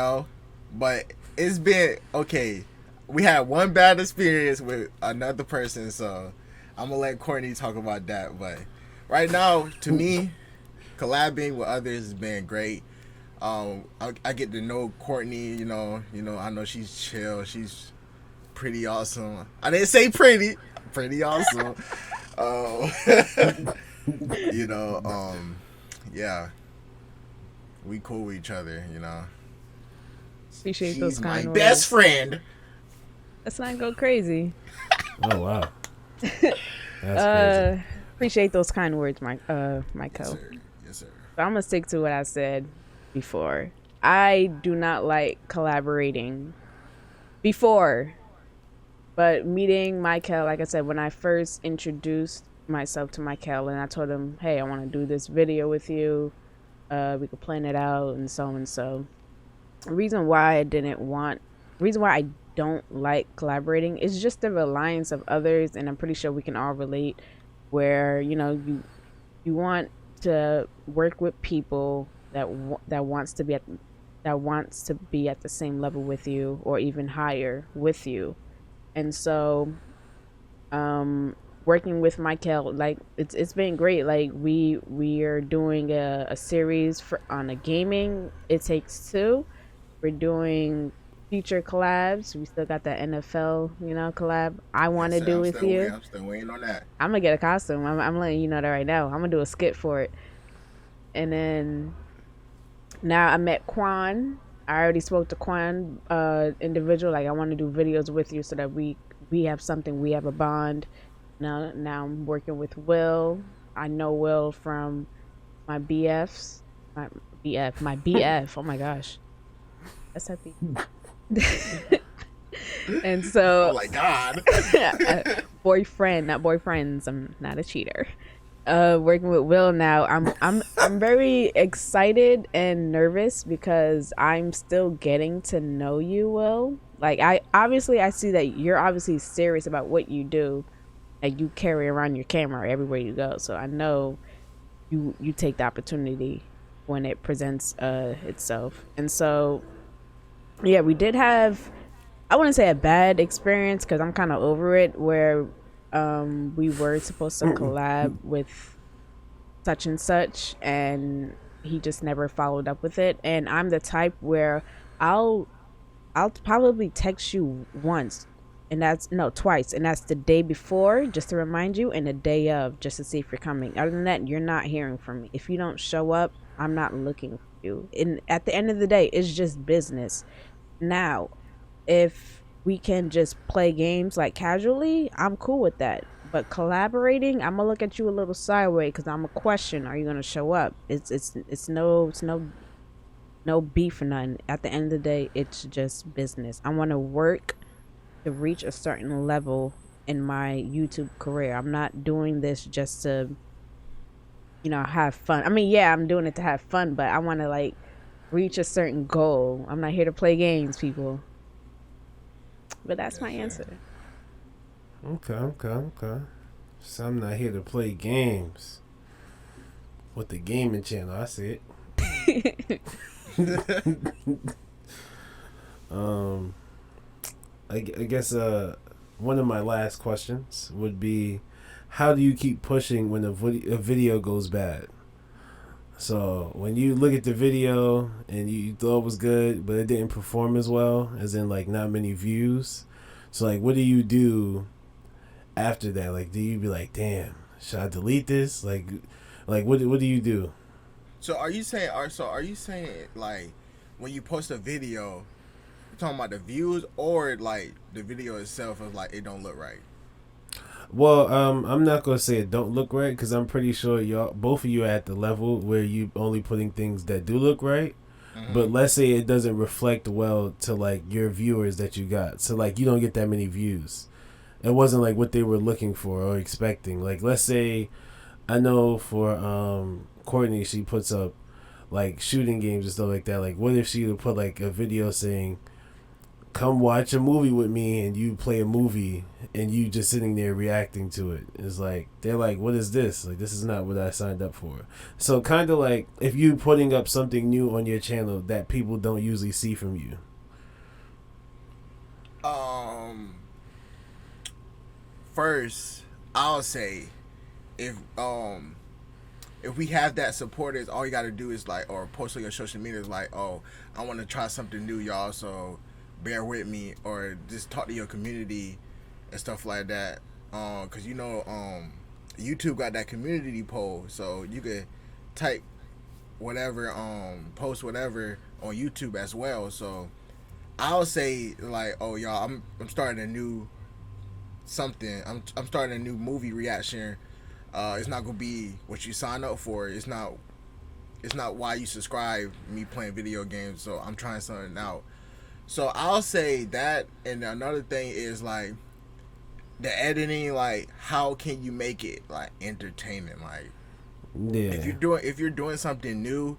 but it's been okay. We had one bad experience with another person, so I'm gonna let Courtney talk about that. But right now, to me, collabing with others has been great. I get to know Courtney. I know she's chill. She's pretty awesome. I didn't say pretty awesome. Yeah, we cool with each other. Appreciate She's those kind my words. best friend. Let's not go crazy. Oh wow, that's crazy. Appreciate those kind words, Michael. Yes, sir. But I'm gonna stick to what I said before. I do not like collaborating before, but meeting Michael, like I said, when I first introduced myself to Michael and I told him, hey, I want to do this video with you, we could plan it out and so and so. The reason why I don't like collaborating is just the reliance of others, and I'm pretty sure we can all relate, where you want to work with people that wants to be at the same level with you or even higher with you. And so working with Michael, like it's been great. Like we are doing a series on a gaming It Takes Two. We're doing future collabs. We still got that NFL, collab I want to do with you. I'm still waiting on that. I'm gonna get a costume. I'm letting you know that right now. I'm gonna do a skit for it. And then now I met Quan. I already spoke to Quan, individual. Like, I want to do videos with you so that we have something. We have a bond. Now I'm working with Will. I know Will from my BFs. My BF. Oh my gosh, that's happy. And so, oh my god. Boyfriend, not boyfriends. I'm not a cheater. Working with Will now, I'm very excited and nervous because I'm still getting to know you, Will. Like, I see that you're obviously serious about what you do, and you carry around your camera everywhere you go. So I know you take the opportunity when it presents itself. And so, yeah, we did have, I wouldn't say a bad experience because I'm kind of over it, where we were supposed to collab with such and such, and he just never followed up with it. And I'm the type where I'll probably text you twice, and that's the day before just to remind you, and the day of just to see if you're coming. Other than that, you're not hearing from me. If you don't show up, I'm not looking you. And at the end of the day, it's just business. Now, if we can just play games like casually, I'm cool with that. But collaborating, I'm gonna look at you a little sideways because I'm a question: are you gonna show up? It's no beef or nothing. At the end of the day, it's just business. I want to work to reach a certain level in my YouTube career. I'm not doing this just to, have fun. I mean, yeah, I'm doing it to have fun, but I want to like reach a certain goal. I'm not here to play games, people. But that's Yes, my sir. answer. Okay. So I'm not here to play games with the gaming channel. I see it. um, I guess one of my last questions would be, how do you keep pushing when a video goes bad? So when you look at the video and you thought it was good, but it didn't perform as well, as in like not many views. So like, what do you do after that? Like, do you be like, damn, should I delete this? Like what do you do? So are you saying like when you post a video, you're talking about the views or like the video itself is like it don't look right? Well, I'm not gonna say it don't look right because I'm pretty sure both of you are at the level where you only putting things that do look right. Mm-hmm. But let's say it doesn't reflect well to like your viewers that you got, so like you don't get that many views. It wasn't like what they were looking for or expecting. Like let's say, I know for Courtney, she puts up like shooting games and stuff like that. Like what if she would put like a video saying, come watch a movie with me, and you play a movie and you just sitting there reacting to it. It's like they're like, what is this? Like this is not what I signed up for. So kind of like if you putting up something new on your channel that people don't usually see from you. Um, First, I'll say if we have that supporters, all you got to do is like, or post on your social media is like, oh, I want to try something new, y'all. So bear with me, or just talk to your community and stuff like that. Cause YouTube got that community poll, so you could type whatever, post whatever on YouTube as well. So I'll say like, oh y'all, I'm starting a new something. I'm starting a new movie reaction. It's not gonna be what you sign up for. It's not. It's not why you subscribe. Me playing video games. So I'm trying something out. So I'll say that. And another thing is like the editing. Like how can you make it like entertaining? Like Yeah. if you're doing something new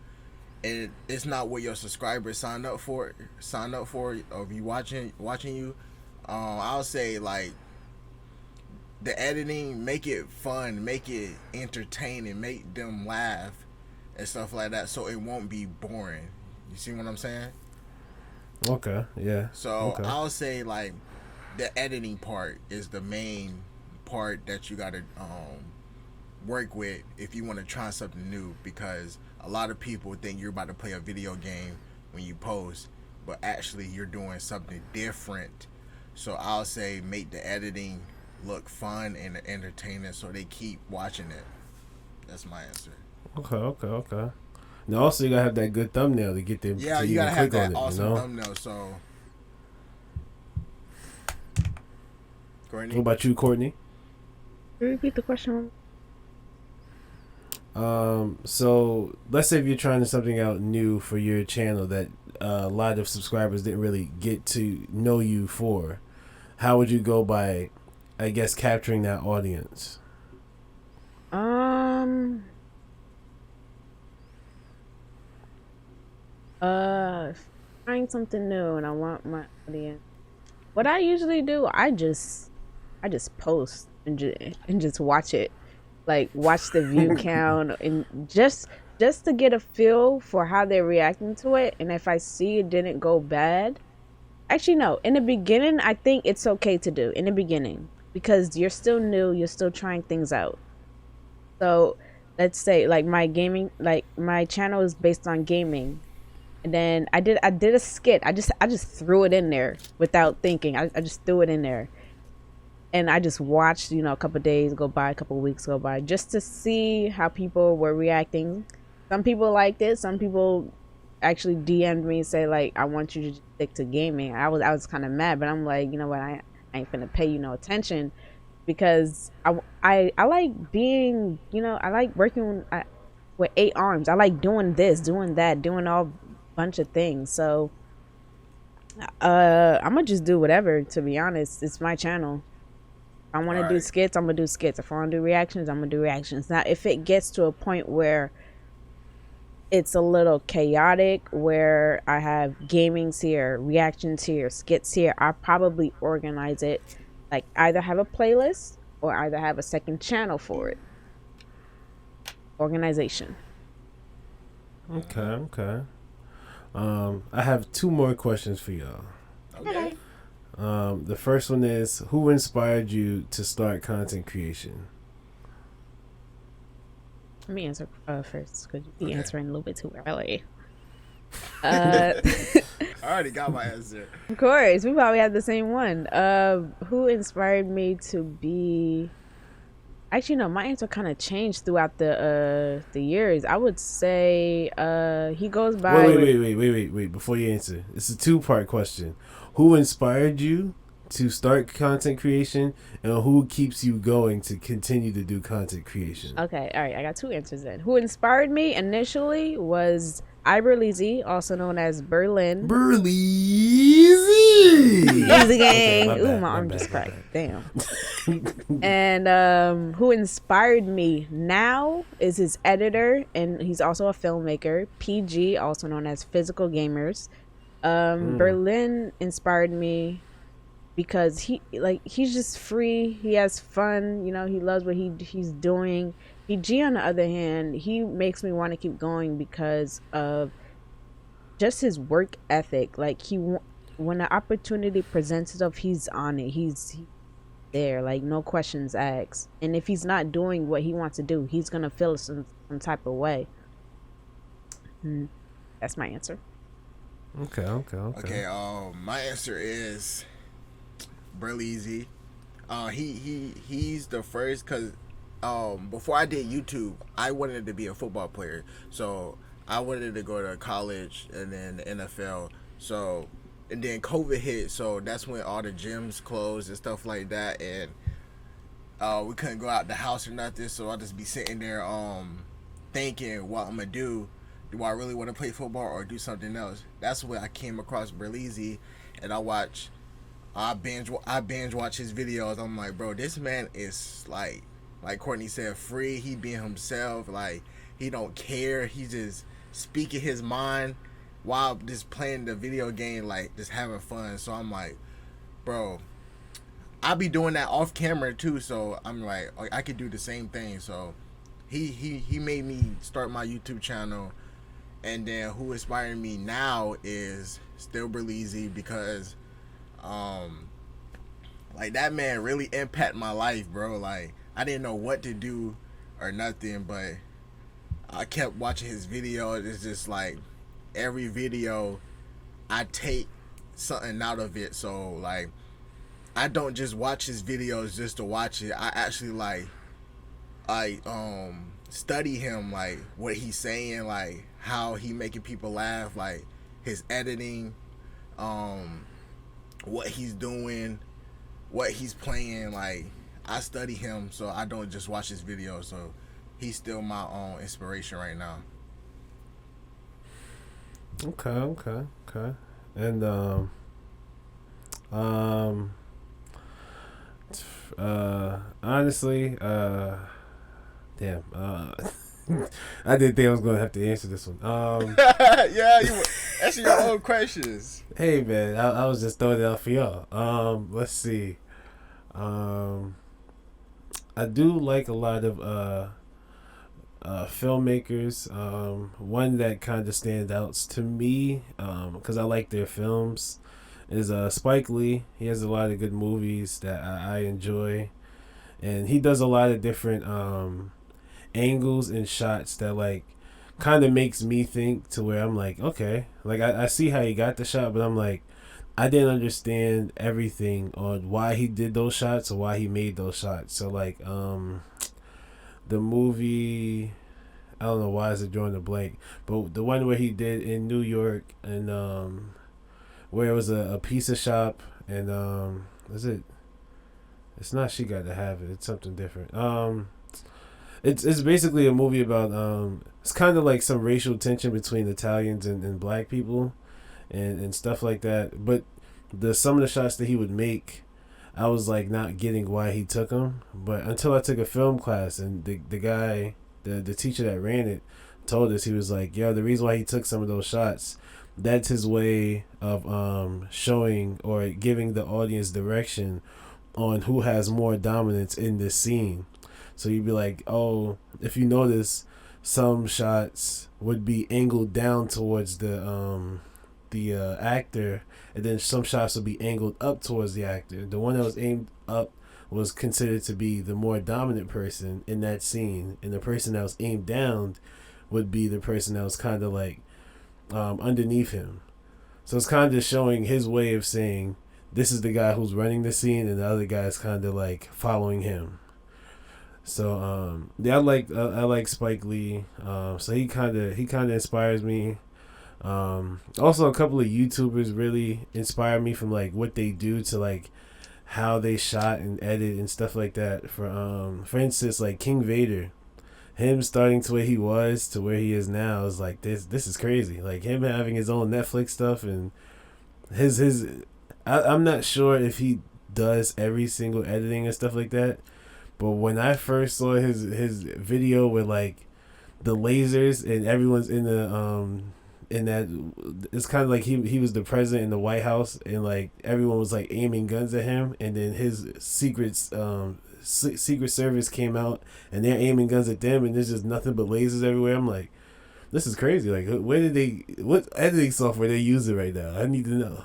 and it's not what your subscribers sign up for, or if you watching you, I'll say like the editing, make it fun, make it entertaining, make them laugh and stuff like that, so it won't be boring. You see what I'm saying? Okay. Yeah. So Okay. I'll say like the editing part is the main part that you gotta work with if you want to try something new, because a lot of people think you're about to play a video game when you post, but actually you're doing something different. So I'll say make the editing look fun and entertaining so they keep watching it. That's my answer. Okay. Now also you gotta have that good thumbnail to get them Yeah, to you even gotta have click on that it. awesome You know. thumbnail. So, What Courtney, about you, Courtney? Repeat the question. So let's say if you're trying something out new for your channel that a lot of subscribers didn't really get to know you for, how would you go by, I guess, capturing that audience? Um. Trying something new, and I want my audience. What I usually do, I just post and just watch it, like watch the view count, and just to get a feel for how they're reacting to it. And if I see it didn't go bad, actually no, in the beginning, I think it's okay to do in the beginning because you're still new, you're still trying things out. So let's say like my gaming, like my channel is based on gaming, and then I did a skit. I just threw it in there without thinking. I just threw it in there, and I just watched, a couple days go by, a couple weeks go by, just to see how people were reacting. Some people liked it, some people actually DM'd me and say like, I want you to just stick to gaming. I was kind of mad, but I'm like, you know what, I ain't finna pay you no attention because I like being, I like working with 8 arms. I like doing this, doing that, doing all bunch of things. So I'm gonna just do whatever. To be honest, it's my channel. If I want All to do right. skits, I'm gonna do skits. If I want to do reactions, I'm gonna do reactions. Now, if it gets to a point where it's a little chaotic, where I have gamings here, reactions here, skits here, I'll probably organize it. Like either have a playlist or either have a second channel for it. Organization. Okay, okay. I have two more questions for y'all. Okay. The first one is, who inspired you to start content creation? Let me answer first because you be Okay. answering a little bit too early. I already got my answer. Of course, we probably have the same one. Who inspired me to be? Actually, no, my answer kind of changed throughout the years. I would say he goes by. Wait. Before you answer, it's a two-part question. Who inspired you to start content creation, and who keeps you going to continue to do content creation? Okay, all right, I got two answers then. Who inspired me initially was Iberleezy, also known as Berlin. Burleezy. Easy gang. Okay, Ooh, my arm just cracked. Damn. And who inspired me now is his editor, and he's also a filmmaker, PG, also known as Physical Gamers. Berlin inspired me because he's just free. He has fun. He loves what he's doing. PG, on the other hand, he makes me want to keep going because of just his work ethic. Like when the opportunity presents itself, he's on it. He's there, like no questions asked. And if he's not doing what he wants to do, he's gonna feel some type of way. That's my answer. Okay. My answer is Burleezy. He's the first because before I did YouTube, I wanted to be a football player. So I wanted to go to college and then the NFL. So and then COVID hit, so that's when all the gyms closed and stuff like that, and we couldn't go out the house or nothing. So I'll just be sitting there thinking what I'm gonna do. Do I really want to play football or do something else? That's when I came across Burleezy, and I binge watch his videos. I'm like, bro, this man is like Courtney said, free. He being himself. Like he don't care. He just speaking his mind while just playing the video game, like just having fun. So I'm like, bro, I be doing that off camera too. So I'm like I could do the same thing. So he made me start my YouTube channel. And then who inspired me now is still Burleezy because like that man really impacted my life, bro. Like I didn't know what to do or nothing, but I kept watching his video. It's just like every video I take something out of it. So like I don't just watch his videos just to watch it. I actually I study him, like what he's saying, like how he making people laugh, like his editing, what he's doing, what he's playing. Like I study him, so I don't just watch his videos. So he's still my own inspiration right now. Okay. And honestly, damn, I didn't think I was gonna have to answer this one. Yeah, that's your own questions. Hey man, I was just throwing it out for y'all. Let's see. I do like a lot of filmmakers. One that kind of stands out to me, because I like their films, is Spike Lee. He has a lot of good movies that I enjoy, and he does a lot of different angles and shots that like kind of makes me think to where I'm like, okay, like I see how he got the shot, but I'm like, I didn't understand everything on why he did those shots or why he made those shots. So like the movie don't know why is it drawing a blank, but the one where he did in New York and where it was a pizza shop and is it? It's not She Got to Have It. It's something different. It's basically a movie about it's kind of like some racial tension between Italians and black people, and stuff like that. But some of the shots that he would make, I was like not getting why he took them. But until I took a film class and the guy, the teacher that ran it, told us, he was like, yo, the reason why he took some of those shots, that's his way of showing or giving the audience direction on who has more dominance in this scene. So you'd be like, oh, if you notice, some shots would be angled down towards the actor, and then some shots would be angled up towards the actor. The one that was aimed up was considered to be the more dominant person in that scene, and the person that was aimed down would be the person that was kind of like underneath him. So it's kind of showing his way of saying this is the guy who's running the scene, and the other guy is kind of like following him. So yeah, I like Spike Lee. So he kind of inspires me. Also, a couple of YouTubers really inspire me from like what they do to like how they shot and edit and stuff like that. For instance, like King Vader, him starting to where he was to where he is now is like this is crazy. Like him having his own Netflix stuff and his I'm not sure if he does every single editing and stuff like that. But when I first saw his video with like the lasers and everyone's in that, it's kind of like he was the president in the White House and like everyone was like aiming guns at him, and then his Secret Service came out and they're aiming guns at them, and there's just nothing but lasers everywhere. I'm like, this is crazy. Like, what editing software they using right now? I need to know.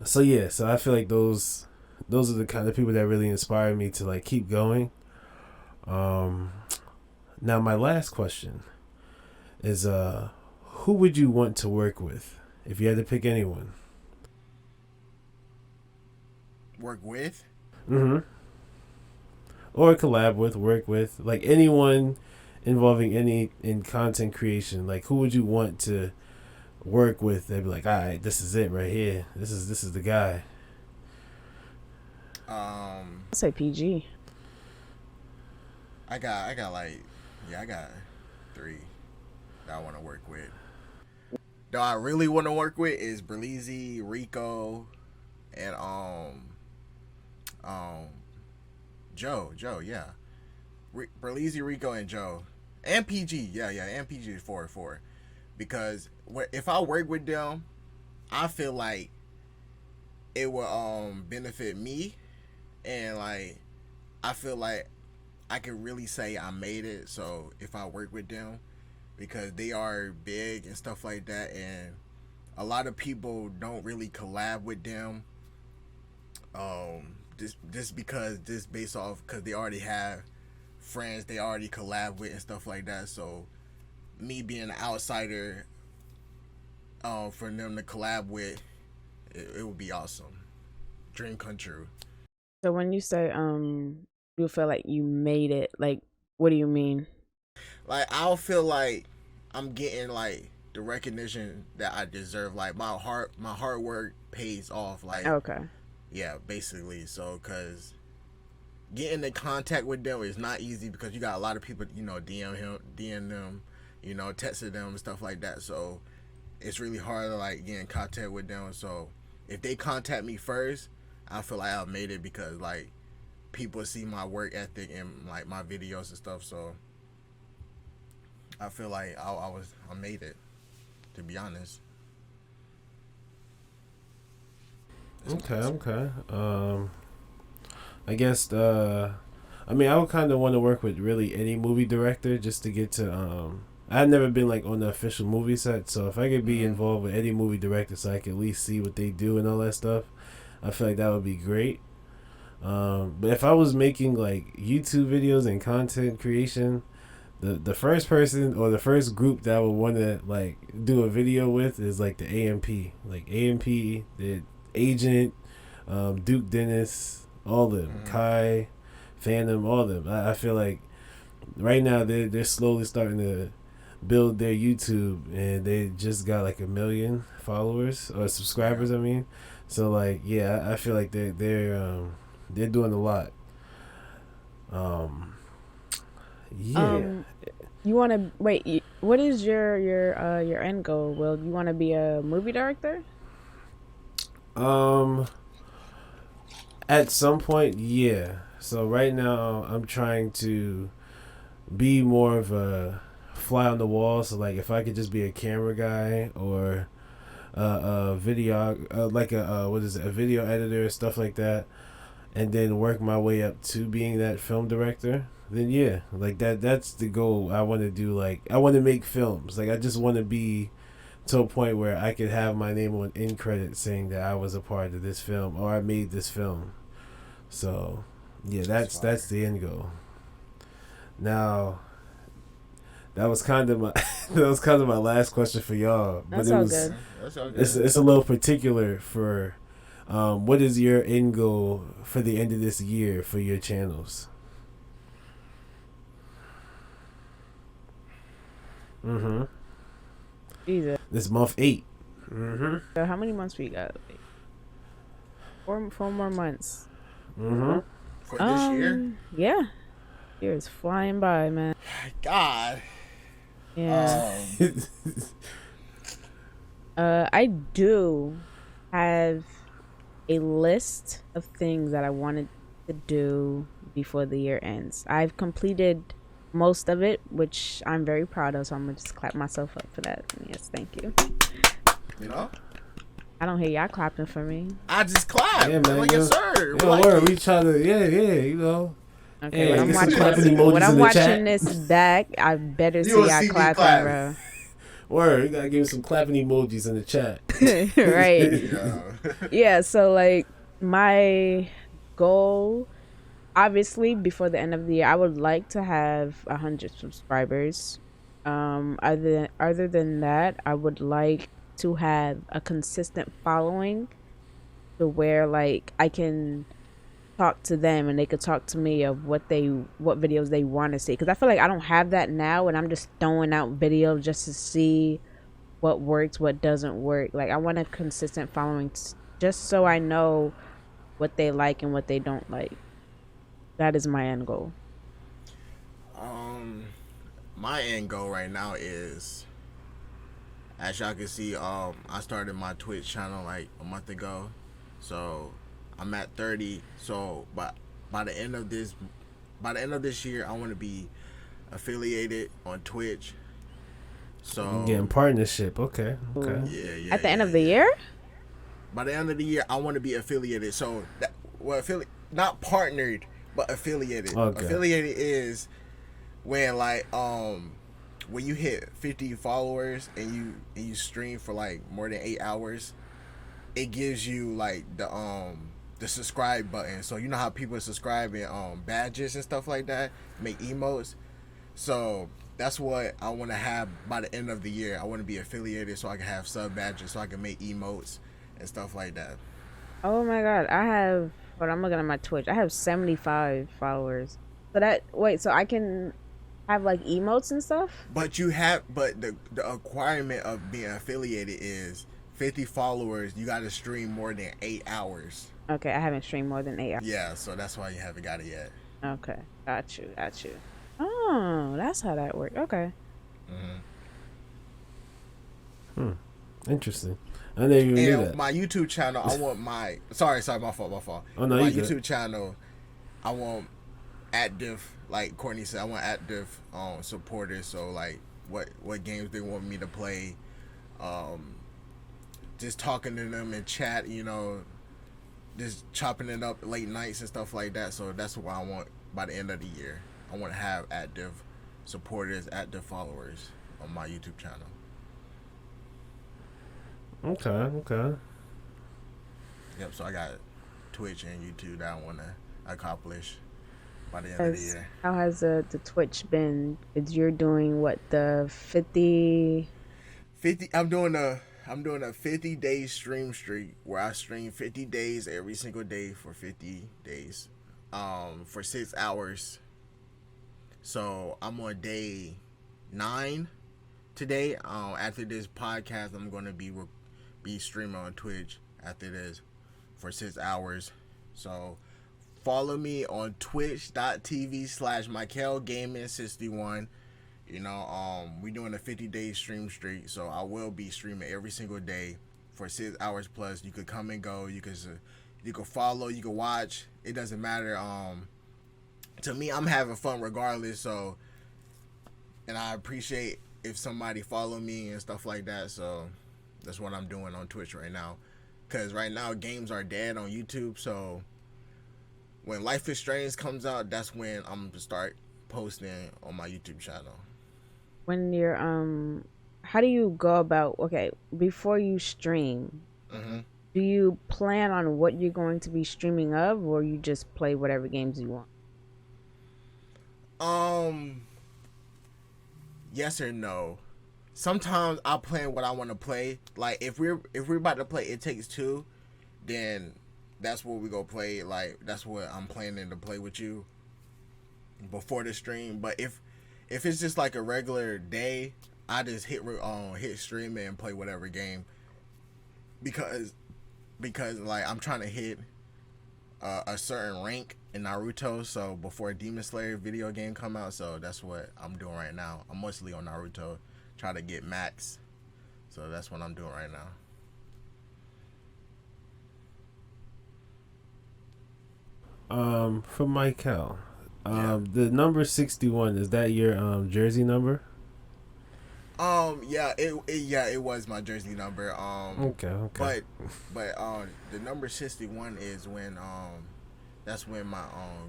So yeah, so I feel like those are the kind of people that really inspire me to like keep going. Now my last question is who would you want to work with if you had to pick anyone? Work with? Mm-hmm. Or collab with, work with, like anyone involving any in content creation. Like who would you want to work with? They'd be like, all right, this is it right here. This is the guy. I'll say PG. I got like, yeah, I got 3 that I want to work with. Though I really want to work with is Berleezy, Rico, and Joe, yeah. Berleezy, Rico, and Joe, and PG, yeah, and PG is 4. Because if I work with them, I feel like it will benefit me, and like I feel like I can really say I made it. So if I work with them, because they are big and stuff like that, and a lot of people don't really collab with them. Just because this based off because they already have friends they already collab with and stuff like that. So me being an outsider, for them to collab with, it would be awesome. Dream come true. So when you say you feel like you made it, like what do you mean? Like I'll feel like I'm getting like the recognition that I deserve. Like my hard work pays off. Like Okay. yeah, basically. So because getting in contact with them is not easy because you got a lot of people, DM them, texting them and stuff like that. So it's really hard to like get in contact with them. So if they contact me first, I feel like I've made it because like people see my work ethic and like my videos and stuff. So I feel like I made it, to be honest. Okay. I guess I mean I would kind of want to work with really any movie director just to get to I've never been like on the official movie set, so if I could be involved with any movie director so I could at least see what they do and all that stuff, I feel like that would be great. But if I was making like YouTube videos and content creation, the first person or the first group that I would want to like do a video with is like the AMP, the Agent, Duke Dennis, all of them, Kai, Phantom, all of them. I feel like right now they're slowly starting to build their YouTube, and they just got like 1 million followers or Yeah. subscribers. I mean, so like yeah, I feel like they're doing a lot. Um, yeah. Um, you want to wait? What is your end goal? Will you want to be a movie director? Um, at some point, yeah. So right now, I'm trying to be more of a fly on the wall. So like, if I could just be a camera guy or a video, like a what is it, a video editor, stuff like that, and then work my way up to being that film director, then yeah, like that's the goal. I want to do, like, I want to make films. Like, I just want to be to a point where I could have my name on in credits saying that I was a part of this film or I made this film. So yeah, That's that's fire. the end goal. Now that was kind of my that was kind of my last question for y'all, but That's it all was good. Okay, that's all it's good. it's a little particular for what is your end goal for the end of this year for your channels? Mm-hmm. Jesus. This month 8. Mm-hmm. So how many months we got? Like, four more months. Mm-hmm. For this year, Yeah. Years flying by, man. God. Yeah. Um, I do have a list of things that I wanted to do before the year ends. I've completed most of it, which I'm very proud of, so I'm gonna just clap myself up for that. Yes, thank you. you know, I don't hear y'all clapping for me. I just clapped. Yeah, man. Like, yes, sir. We Yo, like word. it. We try to, yeah, you know. Okay, Hey, when I'm get some watching clapping this, when emojis I'm in the watching chat. this back, I better You see will y'all see me clapping, clap. bro. Word, you gotta give some clapping emojis in the chat. Right. Yeah. Yeah, so like my goal, obviously before the end of the year, I would like to have 100 subscribers. Other than that, I would like to have a consistent following to where like I can talk to them and they could talk to me of what videos they want to see, because I feel like I don't have that now and I'm just throwing out videos just to see what works, what doesn't work. Like I want a consistent following, just so I know what they like and what they don't like. That is my end goal. um, my end goal right now is, as y'all can see, I started my Twitch channel like a month ago, so I'm at 30. So, but by the end of this, by the end of this year, I want to be affiliated on Twitch. Getting So, partnership. Okay, okay. Ooh. yeah, yeah, At the end yeah, of the yeah. year? By the end of the year, I want to be affiliated. So that, well, not partnered, but affiliated. Okay. Affiliated is when like when you hit 50 followers and you stream for like more than 8 hours, it gives you like the subscribe button. So you know how people subscribe in badges and stuff like that, make emotes. So that's what I want to have by the end of the year. I want to be affiliated so I can have sub badges, so I can make emotes and stuff like that. Oh my god, I have. But I'm looking at my Twitch. I have 75 followers. So that wait, so I can have like emotes and stuff. But the requirement of being affiliated is 50 followers. You got to stream more than 8 hours. Okay, I haven't streamed more than 8 hours. Yeah, so that's why you haven't got it yet. Okay, got you. Oh, that's how that works. Okay. Hmm. Interesting. I never even knew And that. my YouTube channel, I want my sorry, my fault. Oh no, My you YouTube good. channel, I want active, like Courtney said, I want active supporters. So like what games they want me to play, um, just talking to them in chat, just chopping it up late nights and stuff like that. So that's what I want by the end of the year. I want to have active supporters, active followers on my YouTube channel. Okay, okay. Yep. So I got Twitch and YouTube that I want to accomplish by the end of the year. How has the Twitch been? Is you're doing what, the 50? 50. I'm doing a 50-day stream streak where I stream 50 days every single day for 50 days, for 6 hours. So I'm on day 9 today. After this podcast, I'm gonna be streaming on Twitch after this for 6 hours. So follow me on twitch.tv/MichaelGaming61. We doing a 50-day stream streak, so I will be streaming every single day for 6 hours plus. You could come and go. You could follow. You could watch. It doesn't matter. To me, I'm having fun regardless. So, and I appreciate if somebody follow me and stuff like that. So that's what I'm doing on Twitch right now. Because right now games are dead on YouTube. So when Life is Strange comes out, that's when I'm gonna start posting on my YouTube channel. When you're how do you go about, okay, before you stream, do you plan on what you're going to be streaming of, or you just play whatever games you want? Yes or no. Sometimes I plan what I want to play. Like if we're about to play It Takes Two, then that's what we go play. Like that's what I'm planning to play with you before the stream. But if it's just like a regular day, I just hit stream and play whatever game because like I'm trying to hit a certain rank in Naruto. So before Demon Slayer video game come out, so that's what I'm doing right now. I'm mostly on Naruto, trying to get max. So that's what I'm doing right now. For Michael, the number 61, is that your jersey number? It was my jersey number. Okay. But the number 61 is when that's when my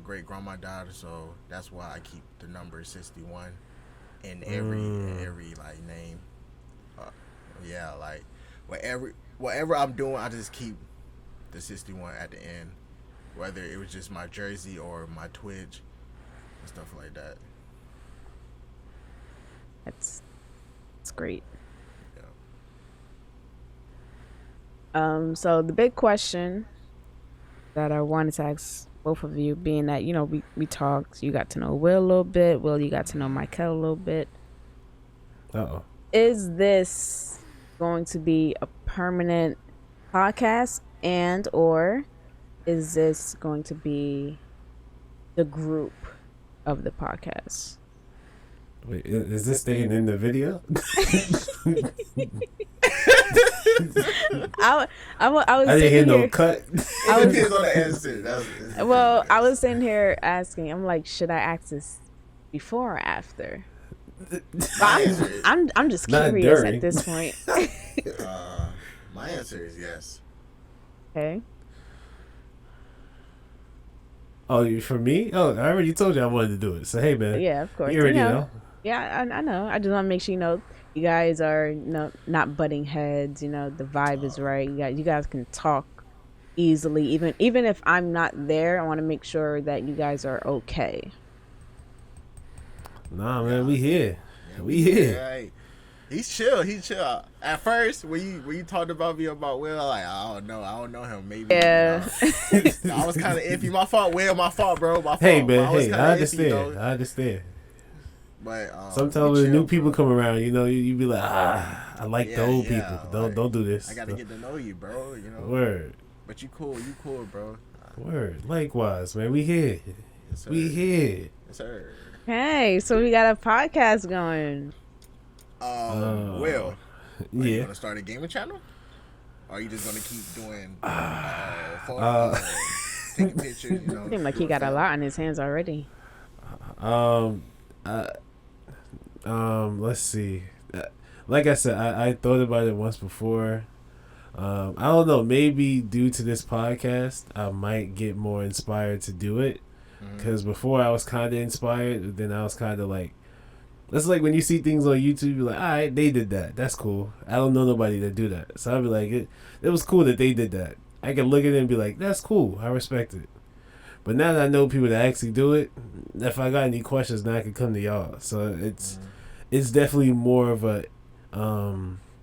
great grandma died, so that's why I keep the number 61 in every like name. Like whatever I'm doing, I just keep the 61 at the end, whether it was just my jersey or my Twitch and stuff like that. That's great. Yeah. So the big question that I wanted to ask both of you, being that, we talked, you got to know Will a little bit, Will, you got to know Michael a little bit. Is this going to be a permanent podcast, and or is this going to be the group of the podcast? Wait, is this staying in the video? I was I didn't hear no cut. I was on the answer. I was sitting here asking. I'm like, should I ask this before or after? I'm just curious at this point. My answer is yes. Okay. Oh, for me? Oh, I already told you I wanted to do it. So hey, man. Yeah, of course. You already know. Yeah, I know. I just want to make sure you guys are not butting heads. The vibe is right. You guys can talk easily, even if I'm not there. I want to make sure that you guys are okay. Nah, man, we here. Yeah, we here. Right. He's chill. At first, when you talked about me about Will, like I don't know him. Maybe. Yeah. I was kind of iffy. My fault, Will. My fault, bro. My fault. Hey, man. I understand. Iffy, I understand. But sometimes when new people come around, you be like, I like the old people. Don't do this. I gotta get to know you, bro. Word. But you cool, bro. Word. Likewise, man. We here. Yes, we here. Yes, sir. Hey, so we got a podcast going. Will, are you yeah. gonna start a gaming channel? Or are you just gonna keep doing taking pictures? Seems like he got a lot on his hands already. Let's see. Like I said, I thought about it once before. I don't know. Maybe due to this podcast, I might get more inspired to do it. Because before I was kind of inspired, but then I was kind of like, that's like when you see things on YouTube, you're like, all right, they did that. That's cool. I don't know nobody that do that. So I'd be like, it was cool that they did that. I can look at it and be like, that's cool. I respect it. But now that I know people that actually do it, if I got any questions, now I can come to y'all. So it's definitely more of a,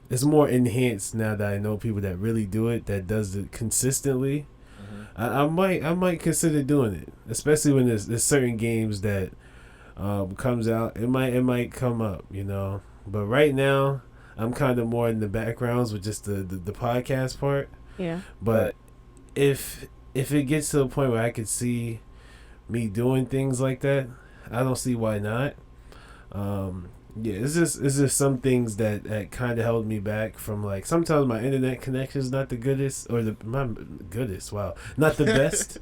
it's more enhanced now that I know people that really do it, that does it consistently. I might consider doing it, especially when there's certain games that comes out, it might come up, you know. But right now, I'm kind of more in the backgrounds with just the podcast part. Yeah. But if it gets to a point where I could see me doing things like that, I don't see why not. Yeah, it's just some things that kind of held me back from, like, sometimes my internet connection is not the goodest, or not the best.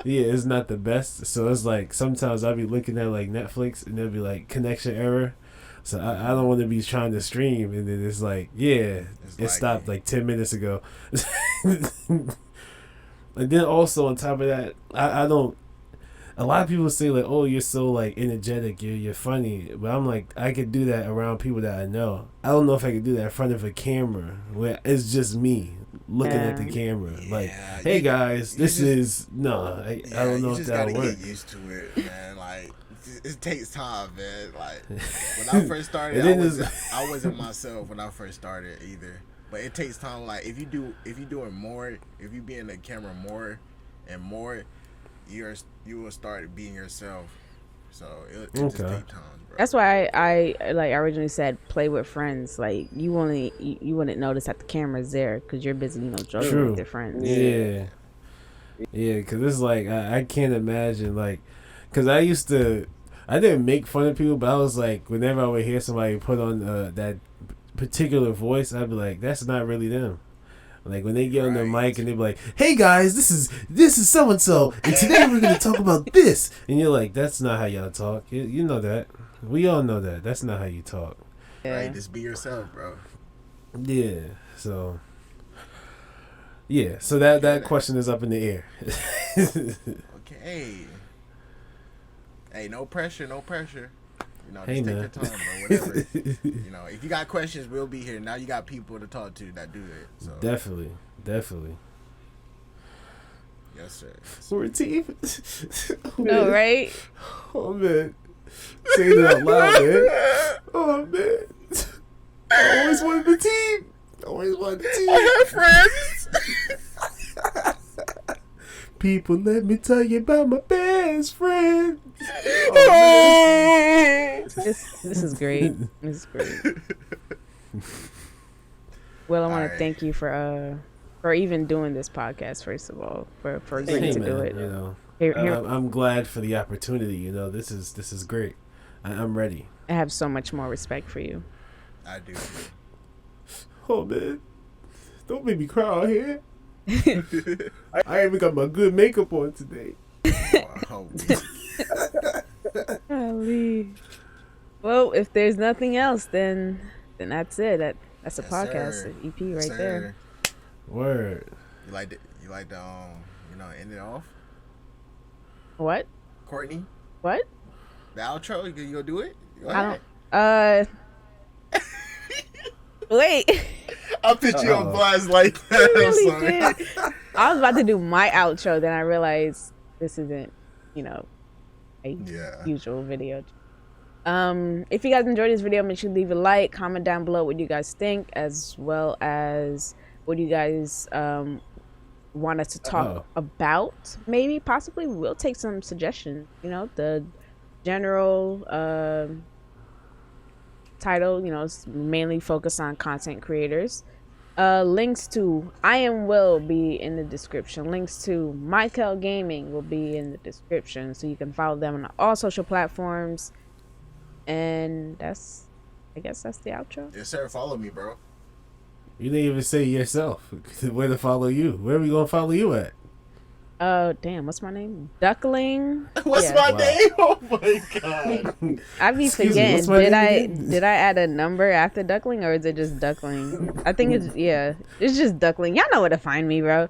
Yeah, it's not the best. So it's like sometimes I'll be looking at like Netflix and there'll be like connection error. So I don't want to be trying to stream and then it's like, yeah, it stopped like 10 minutes ago. And then also on top of that, I don't. A lot of people say like, "Oh, you're so like energetic, you're funny," but I'm like, I could do that around people that I know. I don't know if I could do that in front of a camera where it's just me looking at the camera. Yeah, like, hey guys, I don't know if that'll work. Get used to it, man. Like, it takes time, man. Like when I first started, I wasn't myself when I first started either. But it takes time. Like if you do it more, if you be in the camera more and more, you will start being yourself. So it just takes time, bro. That's why I like originally said play with friends. Like you wouldn't notice that the camera's there because you're busy, joking with your friends. Yeah, because it's like I can't imagine, like, because I didn't make fun of people, but I was like, whenever I would hear somebody put on that particular voice, I'd be like, that's not really them. Like when they get on their mic and they be like, "Hey guys, this is so and so, and today we're gonna talk about this," and you're like, "That's not how y'all talk." You know that. We all know that. That's not how you talk. Right, just be yourself, bro. Yeah. So. Yeah. So that question is up in the air. Okay. Hey, no pressure. Just hey, take man. your time, bro. Whatever. If you got questions, we'll be here. Now you got people to talk to that do it. So. Definitely. Yes, sir. We're a team. No, right? Oh man, saying it out loud, man. Oh man, I always wanted the team. I have friends. People, let me tell you about my best friend. Oh, this is great. This is great. Well, I want to thank you for even doing this podcast. First of all, for agreeing to do it. I'm glad for the opportunity. This is great. I'm ready. I have so much more respect for you. I do. Oh man, don't make me cry out here. I even got my good makeup on today. Well, if there's nothing else, then that's it. That's a podcast, sir. an EP right there. Word. You like to end it off? What? Courtney? What? The outro? You gonna do it? I don't. Wait. I'll put you on blast like that. Really I'm sorry. did. I was about to do my outro, then I realized this isn't, a usual video. If you guys enjoyed this video, make sure to leave a like, comment down below what you guys think, as well as what you guys want us to talk about. Maybe, possibly, we'll take some suggestions. The general title, is mainly focused on content creators. Links to I Am Will be in the description. Links to Michael Gaming will be in the description, so you can follow them on all social platforms. And I guess that's the outro. Yes, sir. Follow me, bro. You didn't even say yourself where to follow you. Where are we gonna follow you at? Damn, what's my name? Duckling. What's my name? Oh my god. I be forgetting. Did I add a number after Duckling, or is it just Duckling? I think it's just Duckling. Y'all know where to find me, bro.